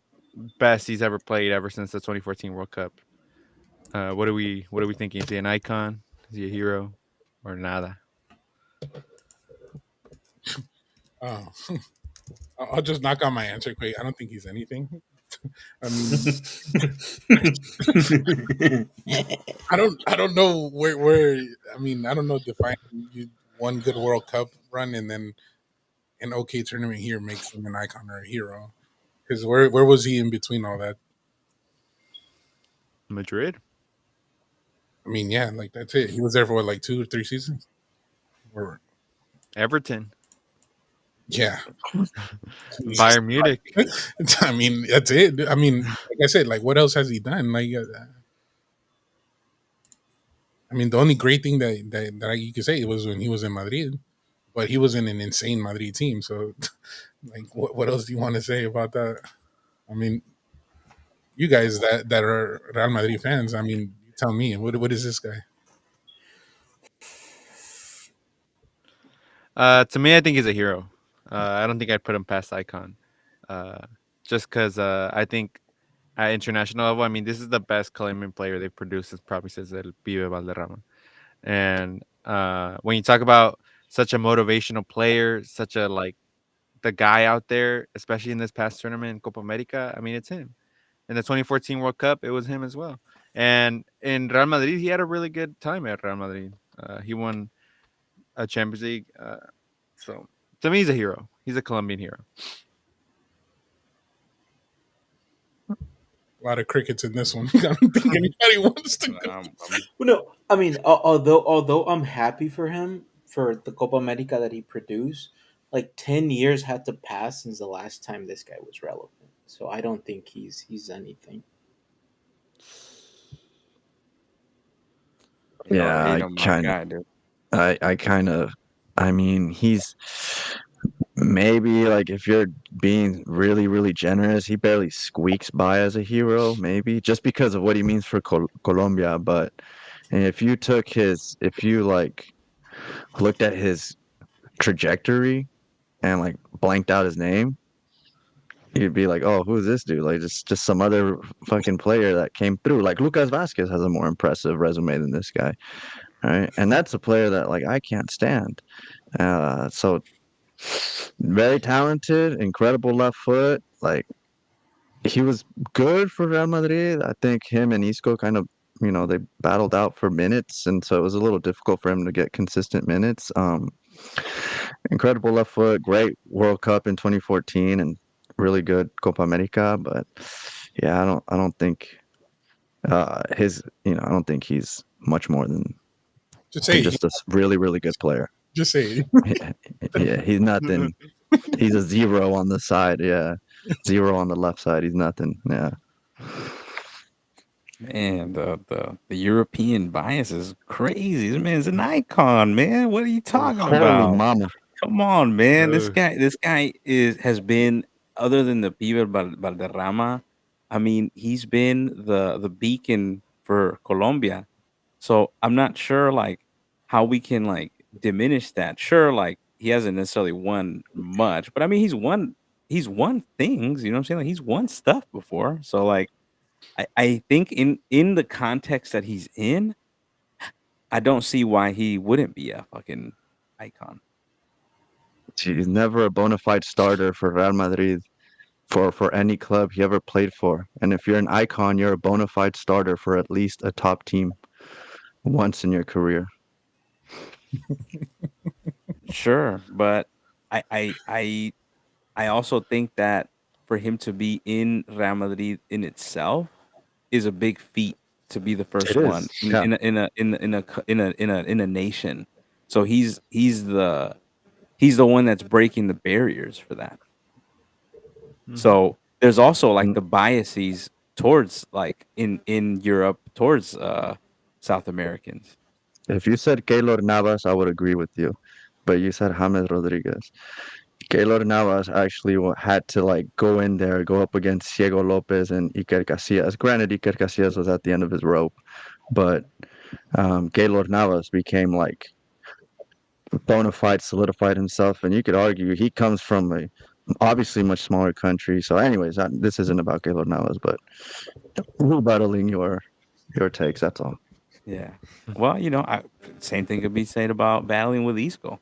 best he's ever played ever since the 2014 World Cup. What are we thinking? Is he an icon? Is he a hero? Or nada? Oh, I'll just knock on my answer quick. I don't think he's anything. I mean, I don't know where. I mean, I don't know. Define you one good World Cup run and then an okay tournament here makes him an icon or a hero. Because where was he in between all that? Madrid? I mean, yeah, like that's it. He was there for what, like 2 or 3 seasons. Or Everton? yeah, Bayern Munich? I mean, that's it. I mean, like I said, like what else has he done? Like, I mean, the only great thing you could say was when he was in Madrid, but he was in an insane Madrid team. So, like, what else do you want to say about that? I mean, you guys that are Real Madrid fans, I mean, you tell me, what is this guy? To me, I think he's a hero. I don't think I'd put him past icon. Uh, just because I think at international level, I mean, this is the best Colombian player they've produced since probably since El Pibe Valderrama. And when you talk about such a motivational player, such a like the guy out there, especially in this past tournament in Copa America, I mean, it's him. In the 2014 World Cup, it was him as well. And in Real Madrid, he had a really good time at Real Madrid. He won a Champions League. So to me, he's a hero. He's a Colombian hero. A lot of crickets in this one. I don't think anybody wants to go. Well, no, I mean, although I'm happy for him for the Copa America that he produced, like 10 years had to pass since the last time this guy was relevant. So I don't think he's anything. Yeah, Hate on my guy, dude. I kind of, I mean, he's maybe like if you're being really, really generous, he barely squeaks by as a hero, maybe just because of what he means for Colombia. But if you like looked at his trajectory and like blanked out his name, you'd be like, oh, who's this dude? Like just some other fucking player that came through. Like Lucas Vasquez has a more impressive resume than this guy, right? And that's a player that like I can't stand. So very talented, incredible left foot. Like he was good for Real Madrid. I think him and Isco kind of, they battled out for minutes, and so it was a little difficult for him to get consistent minutes. Incredible left foot, great World Cup in 2014, and really good Copa America. But yeah, I don't think I don't think he's much more than just a really, really good player. Just say it. Yeah, he's nothing. He's a 0 on the side. Yeah, 0 on the left side. He's nothing. Yeah. Man, the European bias is crazy. This man's an icon, man. What are you talking Holy about? mama. Come on, man. This guy has been, other than the Pibe Valderrama, I mean, he's been the beacon for Colombia. So I'm not sure like how we can like diminish that. Sure, like he hasn't necessarily won much, but I mean he's won things, you know what I'm saying? Like he's won stuff before. So like I think in the context that he's in, I don't see why he wouldn't be a fucking icon. He's never a bona fide starter for Real Madrid for any club he ever played for. And if you're an icon, you're a bona fide starter for at least a top team once in your career. Sure, but I I I I also think that for him to be in Real Madrid in itself is a big feat to be the It first is, one in yeah. a nation. So he's the one that's breaking the barriers for that. Mhm. So there's also like Mm, the biases towards like in Europe towards South Americans. If you said Keylor Navas, I would agree with you. But you said James Rodriguez. Keylor Navas actually had to like go in there, go up against Ciego Lopez and Iker Casillas. Granted, Iker Casillas was at the end of his rope, but Keylor Navas became like bona fide, solidified himself, and you could argue he comes from a obviously much smaller country. So, anyways, this isn't about Keylor Navas, but rebuttaling your takes. That's all. Yeah. Well, same thing could be said about battling with Isco.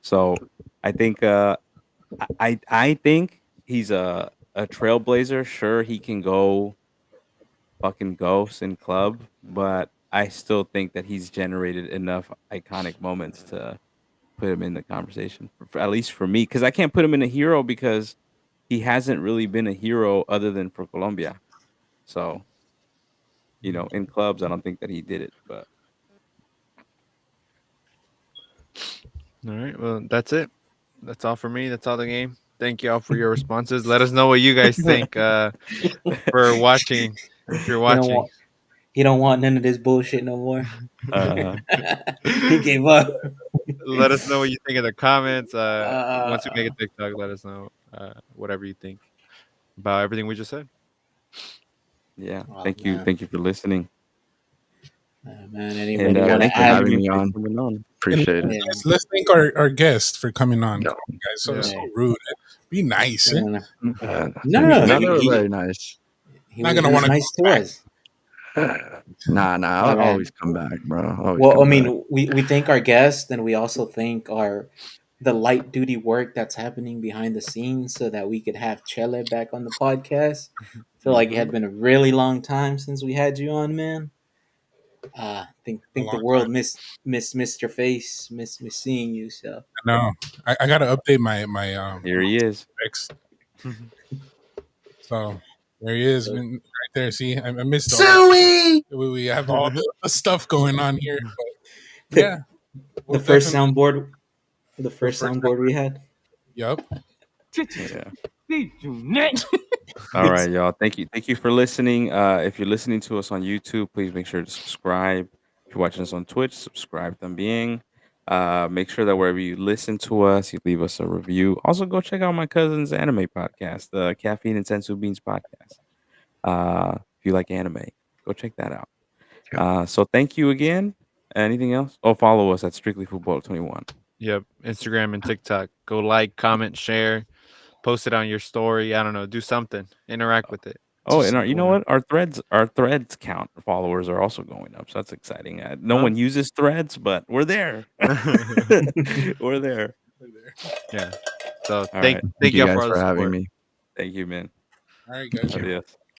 So I think I think he's a trailblazer. Sure, he can go fucking ghost in club, but I still think that he's generated enough iconic moments to put him in the conversation. At least for me, because I can't put him in a hero because he hasn't really been a hero other than for Colombia. So in clubs, I don't think that he did it. But All right. Well, that's it. That's all for me. That's all the game. Thank you all for your responses. Let us know what you guys think for watching. If you're He don't watching, want he don't want none of this bullshit no more. uh, He gave up. let us know what you think in the comments. Once we make Uh, a TikTok, let us know whatever you think about everything we just said. yeah, oh man, thank you for listening, man. and Thank Anybody you want guys to for add? having Benjamin me for on. coming on. And Appreciate it. Yeah, let's thank our guest for coming on. Yeah. Come on, guys. So Yeah. so yeah. rude. Be nice. You wanna- No, Thank no, you. no. No, they were very nice. Not He gonna was want to nice come to back. us. Nah, Oh I'll man. always come back, bro. Always Well, I come back. mean, we thank our guests, and we also thank our the light duty work that's happening behind the scenes, so that we could have Chele back on the podcast. I feel like it Hmm. had been a really long time since we had you on, man. A Think the long world time. missed your face, miss seeing you. So No, I gotta update my Here he is. text. So there he is, man, right there. See, I missed all that. We have all the stuff going on here, but the yeah, the we'll first definitely soundboard, the the first first. soundboard we had. Yup. Yeah. All right, y'all. Thank you for listening. If you're listening to us on YouTube, please make sure to subscribe. If you're watching us on Twitch, subscribe también. Make sure that wherever you listen to us, you leave us a review. Also, go check out my cousin's anime podcast, the Caffeine and Sensu Beans podcast. If you like anime, go check that out. Yeah. So thank you again. Anything else? Oh, follow us at Strictly Football 21. Yep. Instagram and TikTok. Go like, comment, share, post it on your story. I don't know. Do something. Interact with it. Oh, and you know Support. what? Our threads count followers are also going up, so that's exciting. No Huh? one uses threads, but we're there. We're there. Yeah. So All thank right. Thank thank you y'all for guys all the for having support. me. Thank you, man. All right, guys. Thank you. Adios.